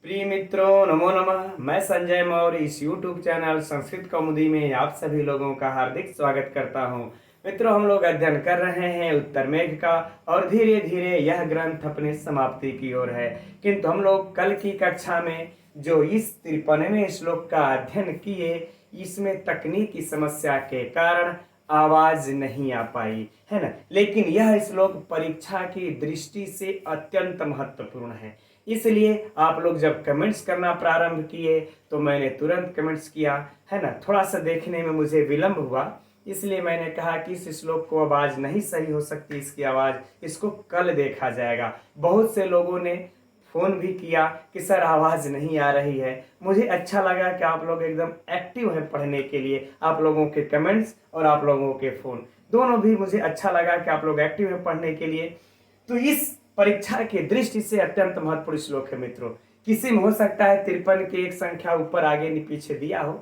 प्रिय मित्रों, नमो नमः। मैं संजय मौर्य इस YouTube चैनल संस्कृत कौमुदी में आप सभी लोगों का हार्दिक स्वागत करता हूं। मित्रों, हम लोग अध्ययन कर रहे हैं उत्तर मेघ का और धीरे धीरे यह ग्रंथ अपनी समाप्ति की ओर है। किंतु हम लोग कल की कक्षा में जो इस 53वें श्लोक का अध्ययन किए, इसमें तकनीकी समस्या के कारण आवाज नहीं आ पाई, है ना। लेकिन यह श्लोक परीक्षा की दृष्टि से अत्यंत महत्वपूर्ण है। इसलिए आप लोग जब कमेंट्स करना प्रारंभ किए तो मैंने तुरंत कमेंट्स किया, है ना। थोड़ा सा देखने में मुझे विलंब हुआ, इसलिए मैंने कहा कि इस श्लोक को आवाज नहीं सही हो सकती, इसकी आवाज, इसको कल देखा जाएगा। बहुत से लोगों ने फोन भी किया कि सर आवाज नहीं आ रही है। मुझे अच्छा लगा कि आप लोग एकदम एक्टिव हैं पढ़ने के लिए। आप लोगों के कमेंट्स और आप लोगों के फोन दोनों भी मुझे अच्छा लगा कि आप लोग एक्टिव हैं पढ़ने के लिए। तो इस परीक्षा की दृष्टि से अत्यंत महत्वपूर्ण श्लोक है मित्रों। किसी में हो सकता है 53 की एक संख्या ऊपर आगे पीछे दिया हो,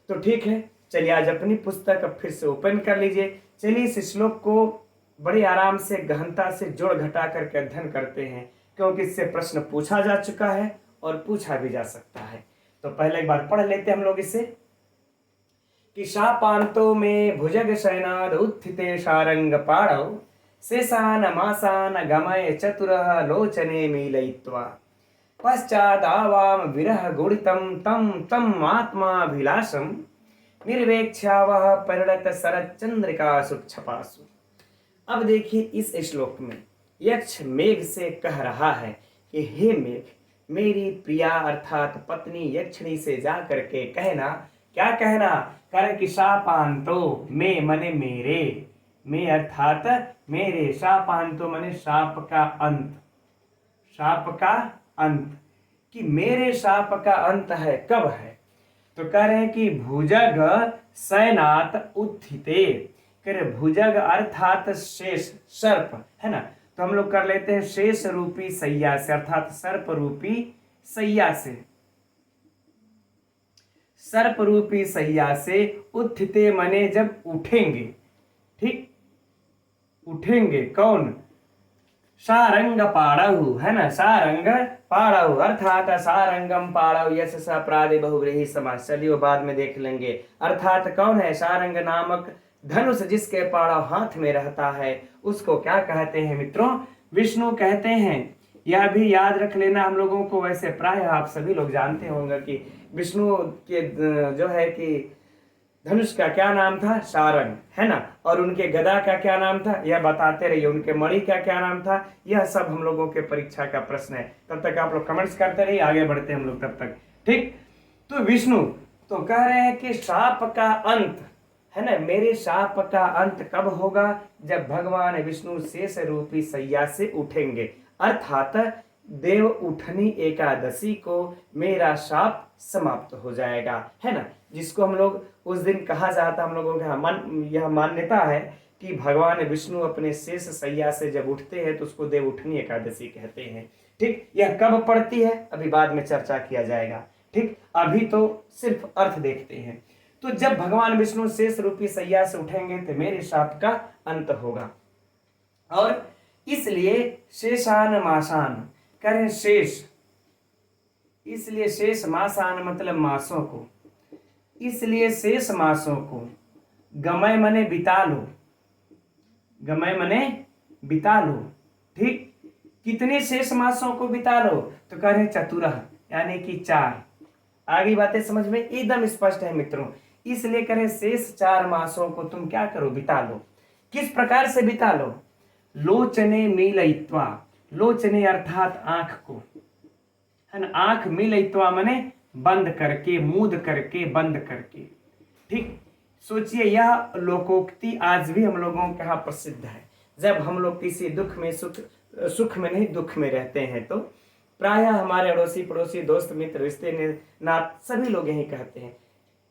तो ठीक है। चलिए आज अपनी पुस्तक अब फिर से ओपन कर लीजिए। चलिए इस श्लोक को बड़े आराम से गहनता से जोड़ घटा करके अध्ययन करते हैं, क्योंकि इससे प्रश्न पूछा जा चुका है और पूछा भी जा सकता है। तो पहले एक बार पढ़ लेते हैं हम लोग इसे कि शापान्तो में भुजग शयनाद उत्थिते शारंग पाणौ शेषान मासान गमय चतुरः लोचने मीलयित्वा पश्चादावाम विरह गुणितं तं तम आत्माभिलाषं निर्वेक्ष्यावह परिणत शरद चंद्रिका सुक्षपासु। अब देखिए इस श्लोक में यक्ष मेघ से कह रहा है कि हे मेघ, मेरी प्रिया अर्थात पत्नी यक्षिणी से जा करके कहना। क्या कहना? कारण कि शापान्तो में मने मेरे, में अर्थात मेरे, शापान्तो मने शाप का अंत, शाप का अंत, कि मेरे शाप का अंत है। कब है? तो कह रहे हैं कि भुजग शयनात उत्थिते। कह रहे भुजग अर्थात शेष, सर्प, है ना। तो हम लोग कर लेते हैं शेष रूपी सैया से, अर्थात सर्प रूपी सैया से, सर्प रूपी सैया से उत्थिते मने जब उठेंगे, ठीक, उठेंगे। कौन? सारंग पाड़हु, है ना। सारंग पाड़हु अर्थात सारंगम पाड़हु यश स प्रादि बहुव्रीहि समास। चलिए वो बाद में देख लेंगे। अर्थात कौन है? सारंग नामक धनुष जिसके पाड़व हाथ में रहता है, उसको क्या कहते हैं मित्रों? विष्णु कहते हैं। यह भी याद रख लेना हम लोगों को। वैसे प्राय आप सभी लोग जानते होंगे कि विष्णु के जो है कि धनुष का क्या नाम था? सारंग, है ना। और उनके गदा का क्या नाम था? यह बताते रहिए। उनके मणि का क्या नाम था? यह सब हम लोगों के परीक्षा का प्रश्न है। तब तक आप लोग कमेंट्स करते रहिए, आगे बढ़ते हम लोग तब तक, ठीक। तो विष्णु तो कह रहे हैं कि शाप का अंत, है ना, मेरे शाप का अंत कब होगा? जब भगवान विष्णु शेष रूपी सैया से उठेंगे, अर्थात देव उठनी एकादशी को मेरा शाप समाप्त हो जाएगा, है ना। जिसको हम लोग उस दिन कहा जाता, हम लोगों का यह मान्यता है कि भगवान विष्णु अपने शेष सैया से जब उठते हैं तो उसको देव उठनी एकादशी कहते हैं, ठीक। यह कब पड़ती है अभी बाद में चर्चा किया जाएगा, ठीक। अभी तो सिर्फ अर्थ देखते हैं। तो जब भगवान विष्णु शेष रूपी सैया से उठेंगे तो मेरे शाप का अंत होगा। और इसलिए शेषान मासान करें शेष, इसलिए शेष मासान मतलब मासों को, इसलिए शेष मासों को गमय मने बिता लो, गमय मने बिता लो, ठीक। कितने शेष मासों को बिता लो? तो कह रहे चतुरः यानी कि 4। आगे बातें समझ में एकदम स्पष्ट है मित्रों। इसलिए करें शेष 4 मासों को तुम क्या करो? बिता लो। किस प्रकार से बिता लो? लोचने मीलयित्वा, लोचने अर्थात आंख को, है ना। आंख मीलयित्वा मने बंद करके, मूंद करके, बंद करके, ठीक। सोचिए यह लोकोक्ति आज भी हम लोगों के यहाँ प्रसिद्ध है। जब हम लोग किसी दुख में, सुख में नहीं दुख में रहते हैं तो प्रायः हमारे अड़ोसी पड़ोसी दोस्त मित्र रिश्ते नात सभी लोग यही कहते हैं,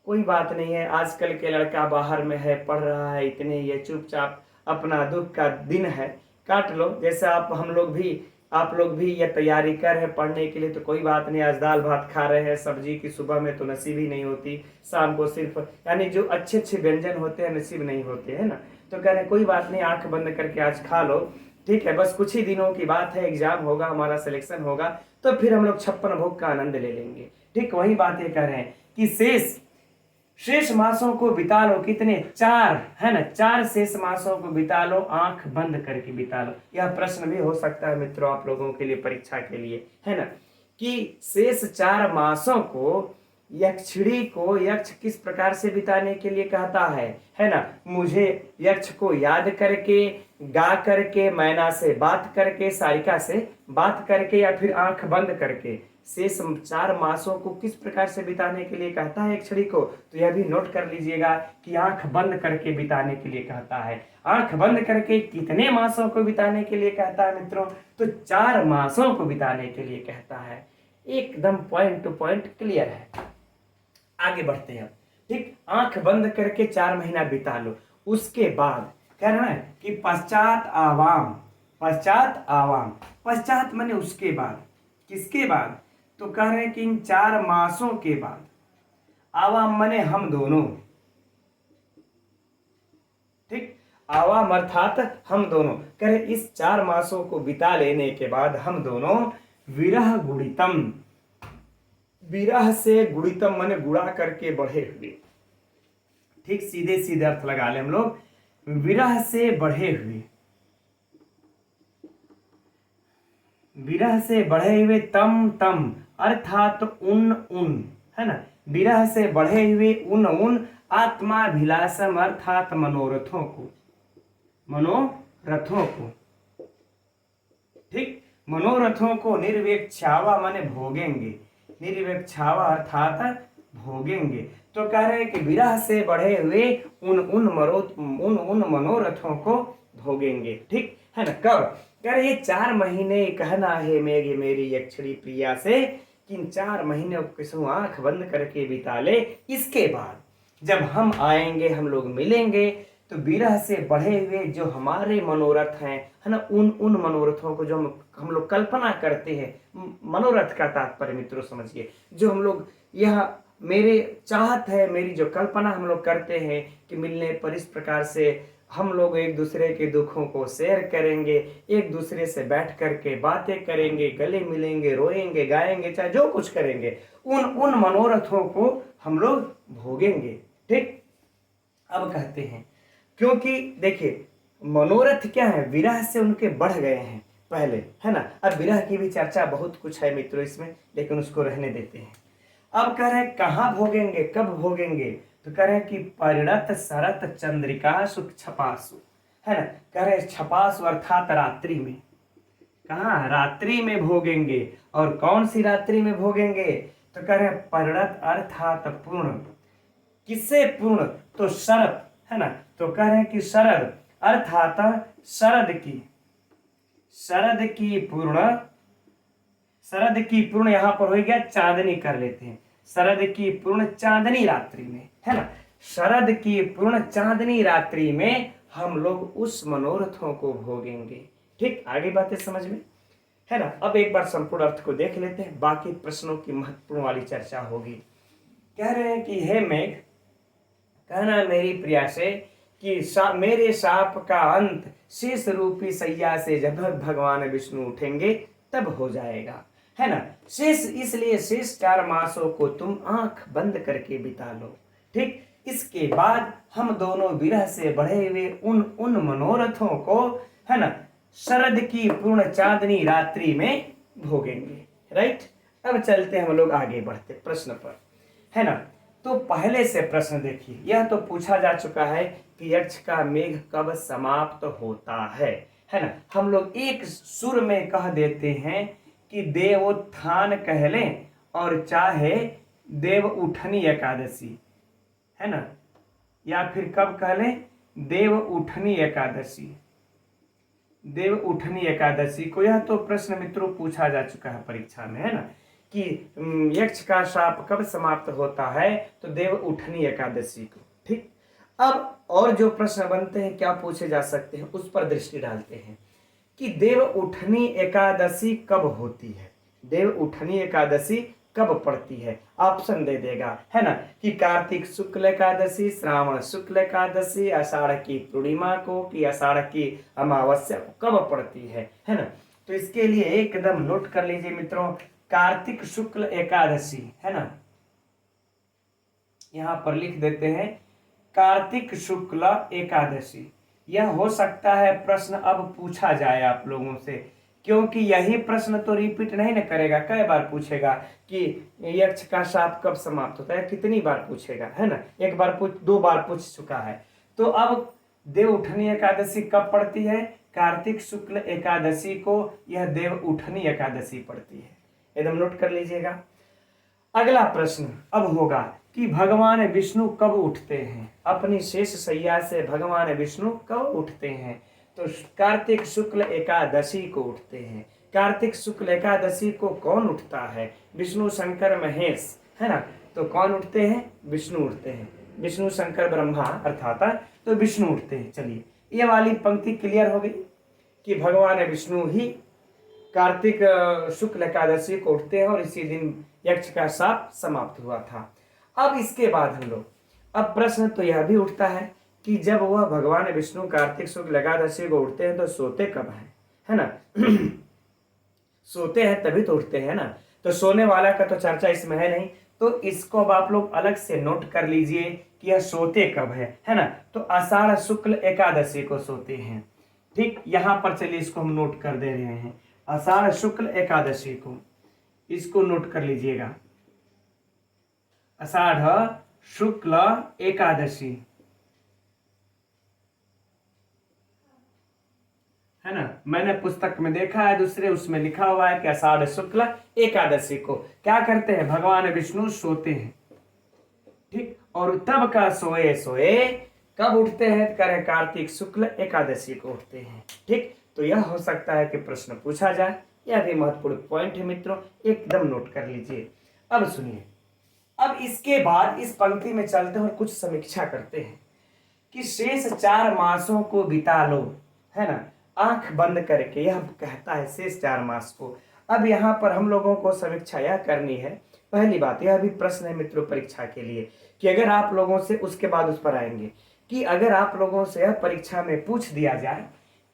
कोई बात नहीं है, आजकल के लड़का बाहर में है, पढ़ रहा है, इतने ये चुपचाप अपना दुख का दिन है काट लो। जैसे आप लोग भी ये तैयारी कर रहे हैं पढ़ने के लिए, तो कोई बात नहीं, आज दाल भात खा रहे हैं, सब्जी की सुबह में तो नसीब ही नहीं होती, शाम को सिर्फ, यानी जो अच्छे अच्छे व्यंजन होते हैं नसीब नहीं होते, है ना। तो कह रहे कोई बात नहीं, आंख बंद करके आज खा लो, ठीक है, बस कुछ ही दिनों की बात है, एग्जाम होगा, हमारा सिलेक्शन होगा, तो फिर हम लोग 56 भोग का आनंद ले लेंगे। ठीक, वही बात ये कह रहे हैं कि शेष मासों को बिता लो, कितने, 4 है ना, 4 शेष मासों को बिता लो, आंख बंद करके बिता लो। यह प्रश्न भी हो सकता है मित्रों आप लोगों के लिए, परीक्षा के लिए, है ना, कि शेष 4 मासों को यक्षिणी को यक्ष किस प्रकार से बिताने के लिए कहता है ना, मुझे यक्ष को याद करके, गा करके, मैना से बात करके, सारिका से बात करके, या फिर आंख बंद करके शेष 4 मासों को किस प्रकार से बिताने के लिए कहता है यक्षिणी को। तो यह भी नोट कर लीजिएगा कि आंख बंद करके बिताने के लिए कहता है। आंख बंद करके कितने मासों को बिताने के लिए कहता है मित्रों, तो 4 मासों को बिताने के लिए कहता है। एकदम पॉइंट टू पॉइंट क्लियर है। आगे बढ़ते हैं। ठीक, आंख बंद करके 4 महीना बिता लो, उसके बाद कह रहा है कि पश्चात आवाम, पश्चात माने उसके बाद, किसके बाद, तो कह रहे हैं कि इन 4 मासों के बाद, आवाम माने हम दोनों, ठीक, आवाम अर्थात हम दोनों, कह रहे इस 4 मासों को बिता लेने के बाद हम दोनों विरह गुणितम, विरह से गुणितम माने गुणा करके बढ़े हुए, ठीक, सीधे सीधे अर्थ लगा ले हम लोग, विरह से बढ़े हुए, विरह से बढ़े हुए, तम अर्थात उन, है ना, विरह से बढ़े हुए उन आत्माभिलाषम अर्थात मनोरथों को, ठीक, मनोरथों को निर्वेक्षावा माने भोगेंगे, निर्वेक्षावा अर्थात भोगेंगे। तो कह रहे हैं कि विरह से बढ़े हुए उन मनोरथों को भोगेंगे, ठीक है ना। कब, कह रहे ये 4 महीने कहना है मेरी यक्षिणी प्रिया से कि इन 4 महीने किसू आंख बंद करके बिता ले, इसके बाद जब हम आएंगे, हम लोग मिलेंगे, तो विरह से बढ़े हुए जो हमारे मनोरथ हैं, है ना, उन मनोरथों को जो हम लोग कल्पना करते हैं, मनोरथ का तात्पर्य मित्रों समझिए, जो हम लोग यह मेरे चाहत है, मेरी जो कल्पना हम लोग करते हैं कि मिलने पर इस प्रकार से हम लोग एक दूसरे के दुखों को शेयर करेंगे, एक दूसरे से बैठ करके बातें करेंगे, गले मिलेंगे, रोएंगे, गाएंगे, चाहे जो कुछ करेंगे, उन मनोरथों को हम लोग भोगेंगे। ठीक, अब कहते हैं, क्योंकि देखिए मनोरथ क्या है, विरह से उनके बढ़ गए हैं पहले, है ना। अब विरह की भी चर्चा बहुत कुछ है मित्रों इसमें, लेकिन उसको रहने देते हैं। अब कह रहे हैं कहाँ भोगेंगे, कब भोगेंगे, तो कह रहे हैं कि परिणत शरत चंद्रिकासु छपासु, है ना, कह रहे हैं छपासु अर्थात रात्रि में, कहाँ, रात्रि में भोगेंगे। और कौन सी रात्रि में भोगेंगे, तो कह रहे हैं परिणत अर्थात पूर्ण, किससे पूर्ण, तो शरद, है ना, तो कह रहे हैं कि शरद अर्थात शरद की पूर्ण यहां पर हो गया चांदनी कर लेते हैं, शरद की पूर्ण चांदनी रात्रि में, है ना, शरद की पूर्ण चांदनी रात्रि में हम लोग उस मनोरथों को भोगेंगे। ठीक, आगे बातें समझ में, है ना। अब एक बार संपूर्ण अर्थ को देख लेते हैं, बाकी प्रश्नों की महत्वपूर्ण वाली चर्चा होगी। कह रहे हैं कि हे मेघ, कहना मेरी प्रिया से कि मेरे शाप का अंत शेष रूपी सैया से जब भगवान विष्णु उठेंगे तब हो जाएगा, है ना। शेष, इसलिए शेष 4 मासों को तुम आंख बंद करके बिता लो। ठीक, इसके बाद हम दोनों विरह से बढ़े हुए उन मनोरथों को, है ना, शरद की पूर्ण चांदनी रात्रि में भोगेंगे। राइट, अब चलते हैं हम लोग आगे बढ़ते प्रश्न पर, है ना। तो पहले से प्रश्न देखिए, यह तो पूछा जा चुका है कि यक्ष का मेघ कब समाप्त होता है ना। हम लोग एक सुर में कह देते हैं कि देवोत्थान कह लें और चाहे देव उठनी एकादशी, है ना, या फिर कब कह लें देव उठनी एकादशी, देव उठनी एकादशी को। यह तो प्रश्न मित्रों पूछा जा चुका है परीक्षा में, है ना, कि यक्ष का शाप कब समाप्त होता है, तो देव उठनी एकादशी को। ठीक, अब और जो प्रश्न बनते हैं क्या पूछे जा सकते हैं, उस पर दृष्टि डालते हैं कि देव उठनी एकादशी कब होती है, देव उठनी एकादशी कब पड़ती है? ऑप्शन दे देगा, है ना, कि कार्तिक शुक्ल एकादशी, श्रावण शुक्ल एकादशी, आषाढ़ की पूर्णिमा को, कि आषाढ़ की अमावस्या को कब पड़ती है ना। तो इसके लिए एकदम नोट कर लीजिए मित्रों, कार्तिक शुक्ल एकादशी, है ना, यहां पर लिख देते हैं कार्तिक शुक्ल एकादशी। यह हो सकता है प्रश्न अब पूछा जाए आप लोगों से, क्योंकि यही प्रश्न तो रिपीट नहीं न करेगा, कई बार पूछेगा कि यक्ष का शाप कब समाप्त होता है, कितनी बार पूछेगा, है ना, एक बार पूछ, 2 बार पूछ चुका है। तो अब देव उठनी एकादशी कब पड़ती है? कार्तिक शुक्ल एकादशी को यह देव उठनी एकादशी पड़ती है, एकदम नोट कर लीजिएगा। अगला प्रश्न अब होगा कि भगवान विष्णु कब उठते हैं? अपनी शेष शैया से भगवान विष्णु कब उठते हैं? तो कार्तिक शुक्ल एकादशी को उठते हैं। कार्तिक शुक्ल एकादशी को कौन उठता है? विष्णु शंकर महेश, है ना। तो कौन उठते हैं? विष्णु उठते हैं, विष्णु शंकर ब्रह्मा अर्थात, तो विष्णु उठते हैं। चलिए, ये वाली पंक्ति क्लियर हो गई कि भगवान विष्णु ही कार्तिक शुक्ल एकादशी को उठते हैं और इसी दिन यक्ष का शाप समाप्त हुआ था। अब इसके बाद हम लोग, अब प्रश्न तो यह भी उठता है कि जब वह भगवान विष्णु कार्तिक शुक्ल एकादशी को उठते हैं तो सोते कब है ना। सोते हैं तभी तो उठते हैं ना, तो सोने वाला का तो चर्चा इसमें है नहीं, तो इसको अब आप लोग अलग से नोट कर लीजिए कि यह सोते कब है ना। तो आषाढ़ शुक्ल एकादशी को सोते हैं, ठीक। यहां पर चलिए इसको हम नोट कर दे रहे हैं, आषाढ़ शुक्ल एकादशी को, इसको नोट कर लीजिएगा, आषाढ़ शुक्ल एकादशी, है ना। मैंने पुस्तक में देखा है, दूसरे उसमें लिखा हुआ है कि आषाढ़ शुक्ल एकादशी को क्या करते हैं? भगवान विष्णु सोते हैं, ठीक। और तब का सोए सोए कब उठते हैं? करें कार्तिक शुक्ल एकादशी को उठते हैं, ठीक। तो यह हो सकता है कि प्रश्न पूछा जाए, यह भी महत्वपूर्ण पॉइंट है मित्रों, एकदम नोट कर लीजिए। अब सुनिए, अब इसके बाद इस पंक्ति में चलते हैं और कुछ समीक्षा करते हैं कि शेष 4 मासों को बिता लो, है ना, आंख बंद करके, यह कहता है शेष 4 मास को। अब यहाँ पर हम लोगों को समीक्षा यह करनी है। पहली बात, यह भी प्रश्न है मित्रों परीक्षा के लिए, कि अगर आप लोगों से, उसके बाद उस पर आएंगे, कि अगर आप लोगों से यह परीक्षा में पूछ दिया जाए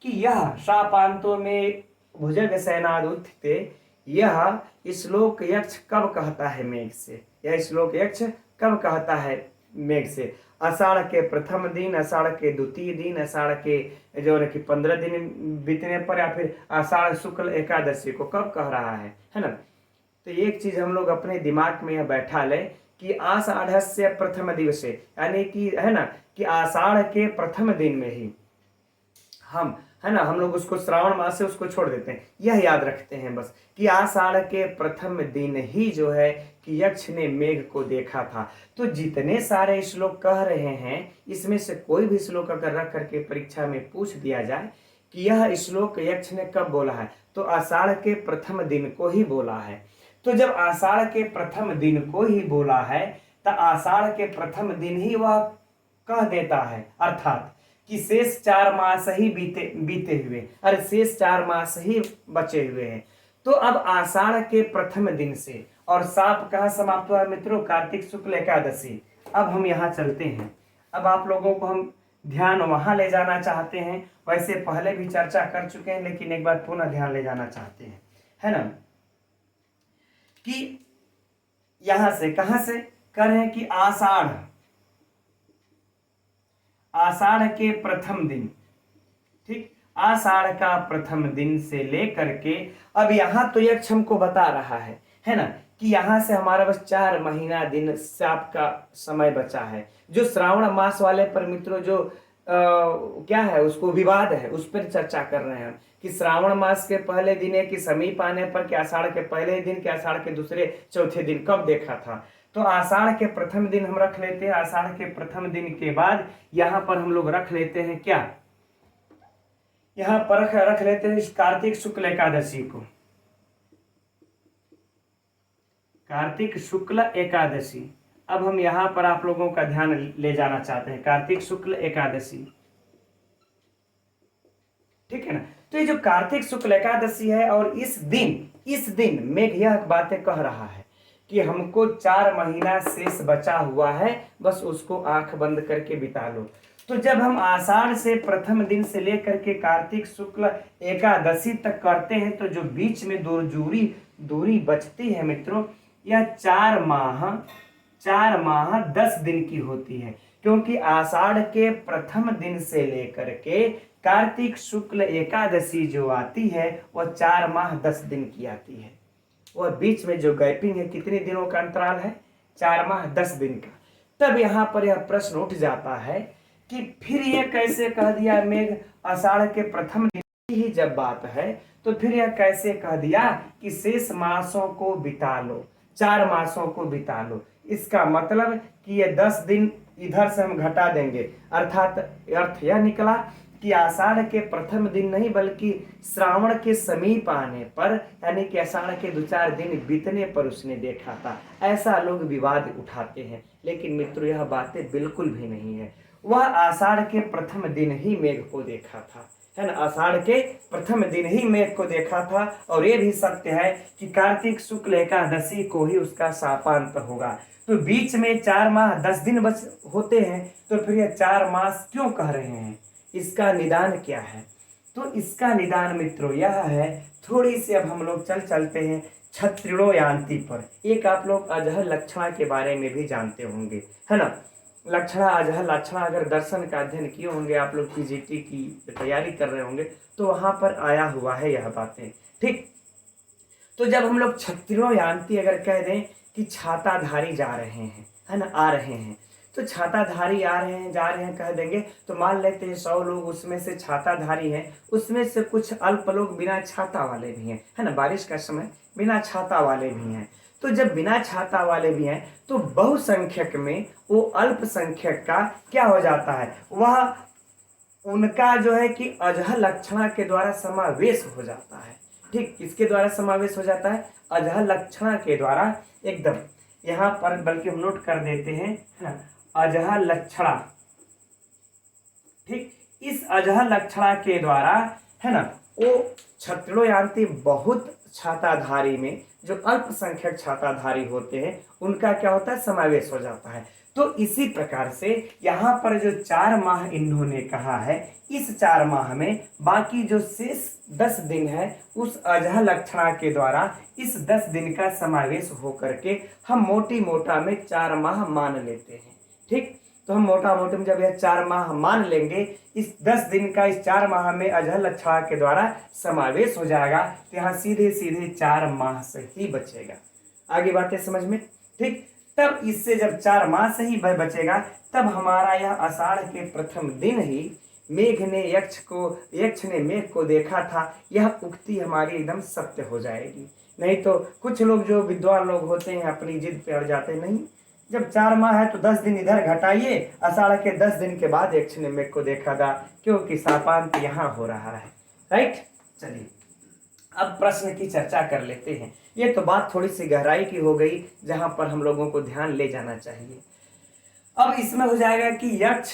कि यह शापांतों में भुजग सेनाद उत्थिते, यह श्लोक यक्ष कब कहता है मेघ से? यह श्लोक यक्ष कब कहता है मेघ से? आषाढ़ के प्रथम दिन, आषाढ़ के द्वितीय दिन, आषाढ़ के जो है कि 15 दिन बीतने पर, या फिर आषाढ़ शुक्ल एकादशी को कब कह रहा है ना। तो एक चीज हम लोग अपने दिमाग में यह बैठा ले कि आषाढ़ से प्रथम दिवसे, यानी कि, है ना, कि आषाढ़ के प्रथम दिन में ही हम, है ना, हम लोग उसको श्रावण मास से उसको छोड़ देते हैं, यह याद रखते हैं बस कि आषाढ़ के प्रथम दिन ही जो है कि यक्ष ने मेघ को देखा था। तो जितने सारे श्लोक कह रहे हैं, इसमें से कोई भी श्लोक अगर रख करके परीक्षा में पूछ दिया जाए कि यह श्लोक यक्ष ने कब बोला है, तो आषाढ़ के प्रथम दिन को ही बोला है। तो जब आषाढ़ के प्रथम दिन को ही बोला है, तो आषाढ़ के प्रथम दिन ही वह कह देता है, अर्थात कि शेष 4 मास ही बीते हुए, अरे शेष 4 मास ही बचे हुए हैं। तो अब आषाढ़ के प्रथम दिन से, और साप कहाँ समाप्त हुआ मित्रों? कार्तिक शुक्ल एकादशी। अब हम यहाँ चलते हैं, अब आप लोगों को हम ध्यान वहां ले जाना चाहते हैं, वैसे पहले भी चर्चा कर चुके हैं, लेकिन एक बार पुनः ध्यान ले जाना चाहते हैं, है ना, कि यहां से कहां से कर रहे हैं कि आषाढ़ के प्रथम दिन, ठीक, आषाढ़ का प्रथम दिन से लेकर के अब यहां तो यक्ष हमको बता रहा है ना, कि यहां से हमारा बस 4 महीना दिन साप का समय बचा है। जो श्रावण मास वाले पर मित्रों जो क्या है, उसको विवाद है, उस पर चर्चा कर रहे हैं कि श्रावण मास के पहले दिन है कि समीप आने पर, कि आषाढ़ के पहले दिन, कि आषाढ़ के दूसरे चौथे दिन कब देखा था। तो आषाढ़ के प्रथम दिन हम रख लेते हैं। आषाढ़ के प्रथम दिन के बाद यहां पर हम लोग रख लेते हैं क्या, यहां पर रख लेते हैं कार्तिक शुक्ल एकादशी को, कार्तिक शुक्ल एकादशी। अब हम यहां पर आप लोगों का ध्यान ले जाना चाहते हैं, कार्तिक शुक्ल एकादशी, ठीक है ना। तो ये जो कार्तिक शुक्ल एकादशी है, और इस दिन मेघ यह बातें कह रहा है कि हमको 4 महीना शेष बचा हुआ है, बस उसको आंख बंद करके बिता लो। तो जब हम आषाढ़ से प्रथम दिन से लेकर के कार्तिक शुक्ल एकादशी तक करते हैं, तो जो बीच में दूरी बचती है मित्रों, यह 4 माह 10 दिन की होती है। क्योंकि आषाढ़ के प्रथम दिन से लेकर के कार्तिक शुक्ल एकादशी जो आती है वह 4 माह 10 दिन की आती है। वह बीच में जो गैपिंग है, कितने दिनों का अंतराल है? 4 माह 10 दिन का। तब यहाँ पर यह प्रश्न उठ जाता है कि फिर यह कैसे कह दिया मेघ आषाढ़ के प्रथम दिन की ही जब बात है, तो फिर यह कैसे कह दिया कि शेष मासों को बिता लो, 4 मासों को बिता लो। इसका मतलब कि ये 10 दिन इधर से हम घटा देंगे, अर्थात अर्थ यह निकला कि आषाढ़ के प्रथम दिन नहीं बल्कि श्रावण के समीप आने पर, यानी कि आषाढ़ के 2-4 दिन बीतने पर उसने देखा था। ऐसा लोग विवाद उठाते हैं, लेकिन मित्रों यह बातें बिल्कुल भी नहीं है। वह आषाढ़ के प्रथम दिन ही मेघ को देखा था, है ना, आषाढ़ के प्रथम दिन ही मेघ को देखा था। और ये भी सत्य है कि कार्तिक शुक्ल एकादशी को ही उसका शापांत होगा। तो बीच में 4 माह 10 दिन बच होते हैं, तो फिर यह 4 मास क्यों कह रहे हैं? इसका निदान क्या है? तो इसका निदान मित्रों यह है, थोड़ी सी अब हम लोग चलते हैं क्षत्रिणो यान्ति पर। एक आप लोग अजहर लक्षणा के बारे में भी जानते होंगे, है ना। लक्षणा अजहर लक्षणा अगर दर्शन का अध्ययन किए होंगे आप लोग, पीजीटी की तैयारी कर रहे होंगे, तो वहां पर आया हुआ है यह बातें, ठीक। तो जब हम लोग क्षत्रियो यान्ति अगर कह दें कि छाताधारी जा रहे हैं, है ना, आ रहे हैं, तो छाताधारी आ रहे हैं जा रहे हैं कह देंगे, तो मान लेते हैं 100 लोग उसमें से छाताधारी हैं, उसमें से कुछ अल्प लोग बिना छाता वाले भी हैं, है ना, बारिश का समय बिना छाता वाले भी हैं। तो जब बिना छाता वाले भी हैं, तो बहुसंख्यक में वो अल्पसंख्यक का क्या हो जाता है, वह उनका जो है कि अजह लक्षणा के द्वारा समावेश हो जाता है। ठीक, किसके द्वारा समावेश हो जाता है? अजह लक्षणा के द्वारा। एकदम यहाँ पर बल्कि हम नोट कर देते हैं, अजह लक्षणा। ठीक, इस अजह लक्षणा के द्वारा, है ना, वो क्षत्रियो यान्ति बहुत छाताधारी में जो अल्पसंख्यक छाताधारी होते हैं उनका क्या होता है? समावेश हो जाता है। तो इसी प्रकार से यहाँ पर जो 4 माह इन्होंने कहा है, इस 4 माह में बाकी जो शेष 10 दिन है उस अजह लक्षणा के द्वारा इस 10 दिन का समावेश होकर के हम मोटी मोटा में 4 माह मान लेते हैं। ठीक, तो हम मोटा मोटी में जब यह 4 माह मान लेंगे, इस 10 दिन का इस 4 माह में अजह लक्षणा के द्वारा समावेश हो जाएगा, तो यहाँ सीधे सीधे 4 माह से ही बचेगा। आगे बातें समझ में? ठीक, तब इससे जब 4 माह से ही बचेगा, तब हमारा यह आषाढ़ के प्रथम दिन ही यक्ष ने मेघ को देखा था, यह उक्ति हमारी एकदम सत्य हो जाएगी। नहीं तो कुछ लोग जो विद्वान लोग होते हैं अपनी जिद पे अड़ जाते, नहीं, जब 4 माह है तो 10 दिन इधर घटाइए, आषाढ़ के 10 दिन के बाद यक्ष ने मेघ को देखा था, क्योंकि शापांत यहाँ हो रहा है। राइट, चलिए अब प्रश्न की चर्चा कर लेते हैं। ये तो बात थोड़ी सी गहराई की हो गई, जहां पर हम लोगों को ध्यान ले जाना चाहिए। अब इसमें हो जाएगा कि यक्ष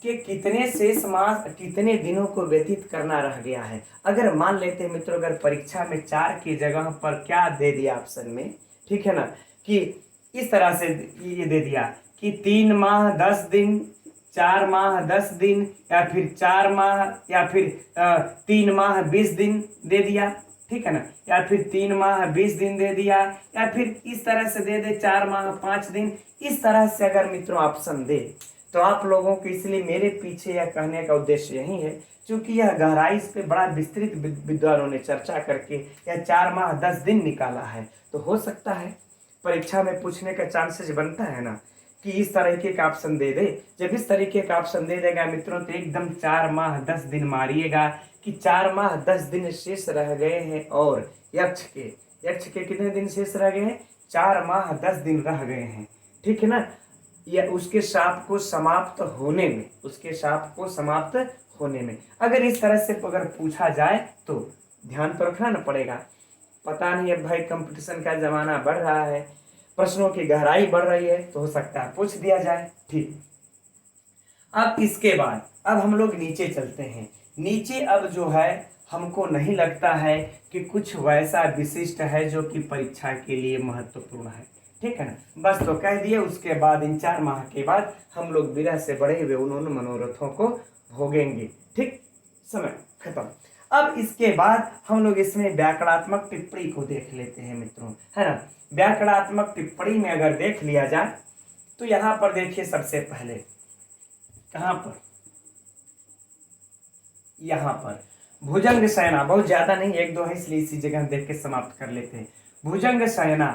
के कितने शेष मास कितने दिनों को व्यतीत करना रह गया है। अगर मान लेते हैं मित्रों, अगर परीक्षा में 4 की जगह पर क्या दे दिया ऑप्शन में, ठीक है ना, कि इस तरह से ये दे दिया कि 3 माह 10 दिन, 4 माह 10 दिन, या फिर 4 माह, या फिर 3 माह 20 दिन दे दिया, ठीक है ना, या फिर 3 माह 20 दिन दे दिया, या फिर इस तरह से दे दे 4 माह 5 दिन। इस तरह से अगर मित्रों ऑप्शन दे तो आप लोगों को, इसलिए मेरे पीछे यह कहने का उद्देश्य यही है, क्योंकि यह गहराई इस पे बड़ा विस्तृत विद्वानों ने चर्चा करके यह 4 माह 10 दिन निकाला है। तो हो सकता है परीक्षा में पूछने का चांसेस बनता है ना कि इस तरीके का ऑप्शन दे दे। जब इस तरीके का ऑप्शन दे देगा मित्रों, तो एकदम 4 माह 10 दिन मारिएगा कि 4 माह 10 दिन शेष रह गए हैं, और यक्ष के कितने दिन शेष रह गए हैं? 4 माह 10 दिन रह गए हैं, ठीक है ना। या उसके शाप को समाप्त होने में अगर इस तरह से अगर पूछा जाए तो ध्यान तो रखना ना पड़ेगा। पता नहीं, अब भाई कंपटीशन का जमाना बढ़ रहा है, प्रश्नों की गहराई बढ़ रही है, तो हो सकता है पूछ दिया जाए। ठीक, अब इसके बाद अब हम लोग नीचे चलते हैं। नीचे अब जो है हमको नहीं लगता है कि कुछ वैसा विशिष्ट है जो कि परीक्षा के लिए महत्वपूर्ण है। ठीक है ना, बस तो कह दिए। उसके बाद इन 4 माह के बाद हम लोग विरह से बढ़े हुए उन मनोरथों को भोगेंगे। ठीक, समय खत्म। अब इसके बाद हम लोग इसमें व्याकरणात्मक टिप्पणी को देख लेते हैं मित्रों, है ना। व्याकरणात्मक टिप्पणी में अगर देख लिया जाए तो यहां पर देखिए, सबसे पहले कहां पर, यहां पर भुजंग शयना, बहुत ज्यादा नहीं, 1-2 है, इसलिए इसी जगह देख के समाप्त कर लेते हैं। भुजंग शयना,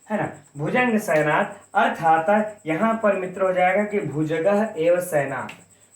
है ना, भुजंग शयनात्, अर्थात यहां पर मित्र हो जाएगा कि भुजगः एव शयनात्,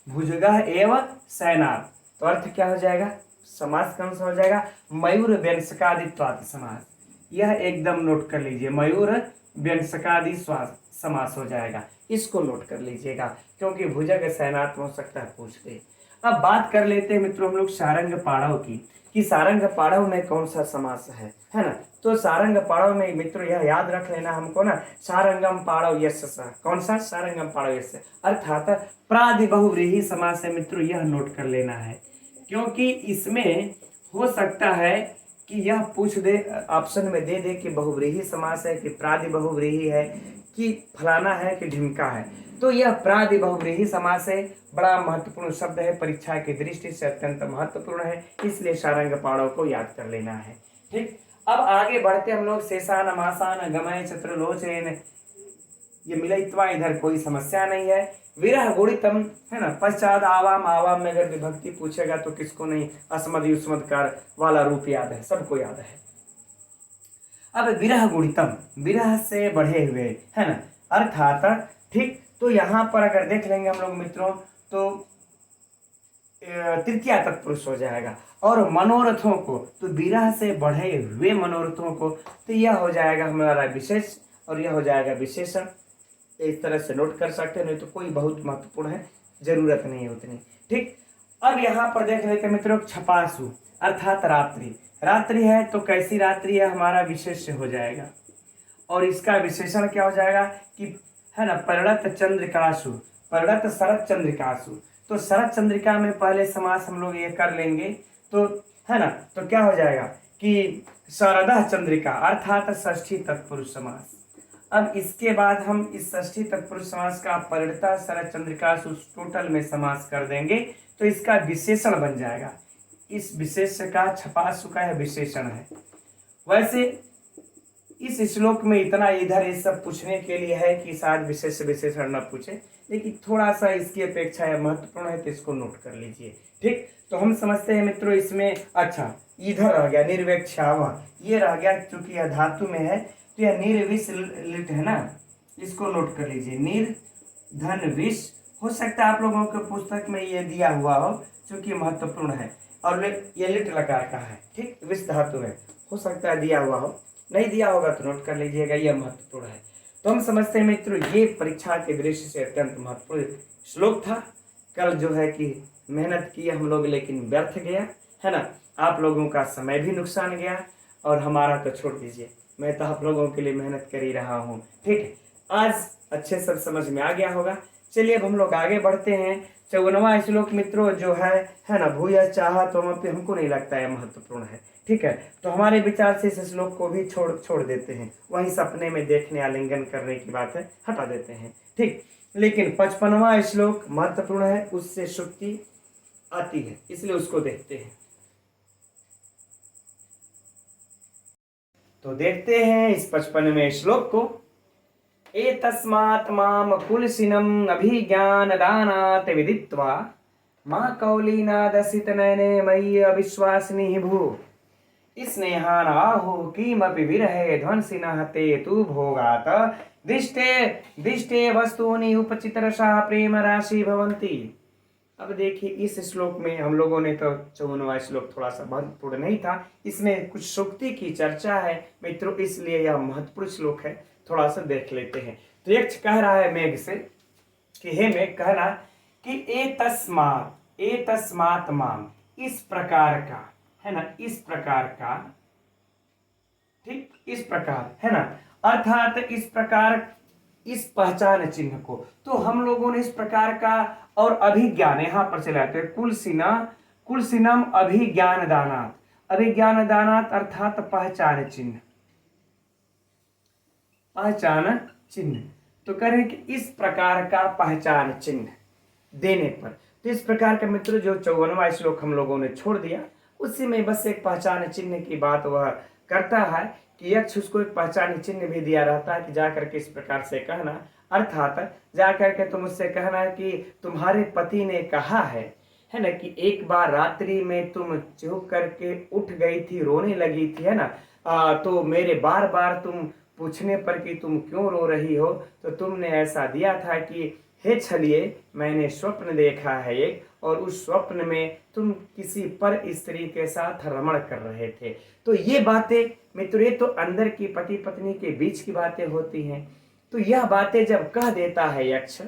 भुजगः एव शयनात्। तो अर्थ क्या हो जाएगा, समास कौन सा हो जाएगा, मयूर व्यंजकादित्वात् समास। यह एकदम नोट कर लीजिए, मयूर व्यंजकादि समास हो जाएगा, इसको नोट कर लीजिएगा, क्योंकि भुजग शयनात् हो सकता है पूछ दे। अब बात कर लेते हैं मित्रों हम लोग सारंग पाड़व की, कि सारंग पाड़व में कौन सा समास है ना। तो सारंग पाड़व में मित्रों यह याद रख लेना हमको ना, सारंगम पाड़व यस्य स, कौन सा, सारंगम पाड़व यस्य, अर्थात प्रादि बहुव्रीहि समास है मित्रों, यह नोट कर लेना है, क्योंकि इसमें हो सकता है कि यह पूछ दे, ऑप्शन में दे दे कि बहुव्रीहि समास है कि प्रादि बहुव्रीहि है कि फलाना है कि ढिमका है। तो यह प्रादि बहुव्रीहि समास है, बड़ा महत्वपूर्ण शब्द है, परीक्षा की दृष्टि से अत्यंत महत्वपूर्ण है, इसलिए सारंग पाड़व को याद कर लेना है। ठीक, अब आगे बढ़ते हम लोग, शेषान मासान गमय चतुर्लोचन, ये मिलित्वा, इधर कोई समस्या नहीं है। विरह गुणितम, है ना, पश्चात आवाम, आवाम में अगर विभक्ति पूछेगा तो किसको नहीं, अस्मद युष्मदकार वाला रूप याद है, सबको याद है। अब विरह गुणितम, विरह से बढ़े हुए, है ना, अर्थात, ठीक, तो यहां पर अगर देख लेंगे हम लोग मित्रों तो तृतीया तत्पुरुष हो जाएगा, और मनोरथों को, तो विरह से बढ़े हुए मनोरथों को, तो यह हो जाएगा हमारा विशेष, और यह हो जाएगा विशेषण। इस तरह से नोट कर सकते हैं, नहीं तो कोई बहुत महत्वपूर्ण है, जरूरत नहीं है उतनी। ठीक, अब यहाँ पर देख लेते हैं मित्रों, छपासु अर्थात रात्रि, रात्रि है तो कैसी रात्रि है, हमारा विशेष हो जाएगा, और इसका विशेषण क्या हो जाएगा कि, है ना, परिणत चंद्रिकासु, परिणत शरद चंद्रिकासु। तो शरद चंद्रिका में पहले समास हम लोग ये कर लेंगे, तो है ना, तो क्या हो जाएगा कि शरदः चंद्रिका, अर्थात षष्ठी तत्पुरुष समास। अब इसके बाद हम इस षष्ठी तत्पुरुष समास का परिणता शरद चंद्रिकासु टोटल में समास कर देंगे, तो इसका विशेषण बन जाएगा। इस विशेष का छपासु का यह विशेषण है। वैसे इस श्लोक में इतना इधर ये सब पूछने के लिए है कि शायद विशेष विशेषण न पूछे, लेकिन थोड़ा सा इसकी अपेक्षा महत्वपूर्ण है, तो इसको नोट कर लीजिए। ठीक, तो हम समझते हैं मित्रों इसमें, अच्छा इधर रह गया निर्वेक्षाव, ये रह गया, क्योंकि यह धातु में है तो यह निर्विष लिट है ना, इसको नोट कर लीजिए, निर धन विष। हो सकता है आप लोगों के पुस्तक में ये दिया हुआ हो, क्योंकि महत्वपूर्ण है, और ये लिट लकार का है। ठीक, विष धातु है, हो सकता है दिया हुआ हो, नहीं दिया होगा तो नोट कर लीजिएगा, यह महत्वपूर्ण है। तो हम समझते हैं मित्रों ये परीक्षा के दृष्टि से अत्यंत महत्वपूर्ण श्लोक था। कल जो है कि मेहनत की हम लोग, लेकिन व्यर्थ गया, है ना, आप लोगों का समय भी नुकसान गया, और हमारा तो छोड़ दीजिए, मैं तो आप लोगों के लिए मेहनत कर ही रहा हूँ। ठीक है, आज अच्छे सब समझ में आ गया होगा। चलिए अब हम लोग आगे बढ़ते हैं। 54वां श्लोक मित्रों जो है ना, भूय चाह तो हमको नहीं लगता है महत्वपूर्ण है। ठीक है, तो हमारे विचार से इस श्लोक को भी छोड़ देते हैं, वहीं सपने में देखने आलिंगन करने की बात है, हटा देते हैं। ठीक, लेकिन 55वां श्लोक महत्वपूर्ण है, उससे शुक्ति आती है, इसलिए उसको देखते हैं। तो देखते हैं इस 55वें श्लोक को। एतस्मात् माम कुलसिनम् अभिज्ञानदानात् विदित्वा मां कौलीनादसित नयने मयि अविश्वासिनी भू स्नेहानाहो किमपि विरहे ध्वंसिनः ते तु भोगात् दिष्टे दिष्टे वस्तूनि उपचितरसा प्रेम राशि भवन्ति। अब देखिए इस श्लोक में हम लोगों ने तो 54वां श्लोक थोड़ा सा महत्वपूर्ण नहीं था, इसमें कुछ सूक्ति की चर्चा है मित्रों, इसलिए यह महत्वपूर्ण श्लोक है, थोड़ा सा देख लेते हैं। तो यक्ष कह रहा है मेघ से कि हे मेघ, कहना कि ए तस्मात् माम, इस प्रकार का, है ना, इस प्रकार का, ठीक, इस प्रकार, है ना, अर्थात इस प्रकार, इस पहचान चिन्ह को, तो हम लोगों ने इस प्रकार का, और अभिज्ञान यहां पर चलाते कुलसिनम अभिज्ञान दानात, अभिज्ञान दानात अर्थात पहचान चिन्ह, पहचान चिन्ह। तो कह रहे हैं कि इस प्रकार का पहचान चिन्ह देने पर, तो इस प्रकार का मित्रों जो 54वां श्लोक हम लोगों ने छोड़ दिया, उसी में बस एक पहचान चिन्ह की बात वह करता है कि यक्ष उसको एक पहचान चिन्ह भी दिया रहता है कि जाकर के इस प्रकार से कहना, अर्थात जाकर के तुम उससे कहना कि तुम्हारे पति ने कहा है ना, कि एक बार रात्रि में तुम चूक करके उठ गई थी, रोने लगी थी, है ना, तो मेरे बार बार तुम पूछने पर कि तुम क्यों रो रही हो, तो तुमने ऐसा दिया था कि हे छलिए, मैंने स्वप्न देखा है एक, और उस स्वप्न में तुम किसी पर स्त्री के साथ रमण कर रहे थे। तो ये बातें मित्रों, ये तो अंदर की पति पत्नी के बीच की बातें होती हैं। तो यह बातें जब कह देता है यक्ष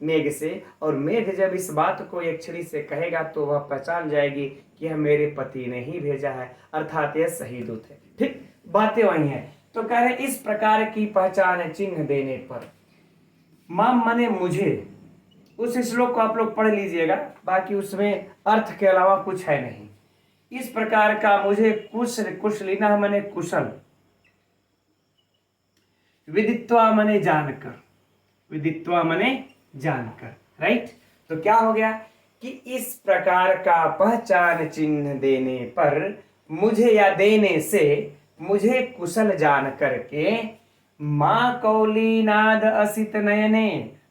मेघ से, और मेघ जब इस बात को यक्षिणी से कहेगा तो वह पहचान जाएगी कि यह मेरे पति ने ही भेजा है, अर्थात यह सही दूत है। ठीक, बातें वही है। तो कह रहे इस प्रकार की पहचान चिन्ह देने पर, माम मने मुझे, उस श्लोक को आप लोग पढ़ लीजिएगा, बाकी उसमें अर्थ के अलावा कुछ है नहीं। इस प्रकार का मुझे कुशल, कुशलिना मने कुशल, विदित्वा मने जानकर, विदित्वा मने जानकर, राइट। तो क्या हो गया कि इस प्रकार का पहचान चिन्ह देने पर मुझे, या देने से मुझे कुशल जान करके, माँ कौलीनाद असित नयने,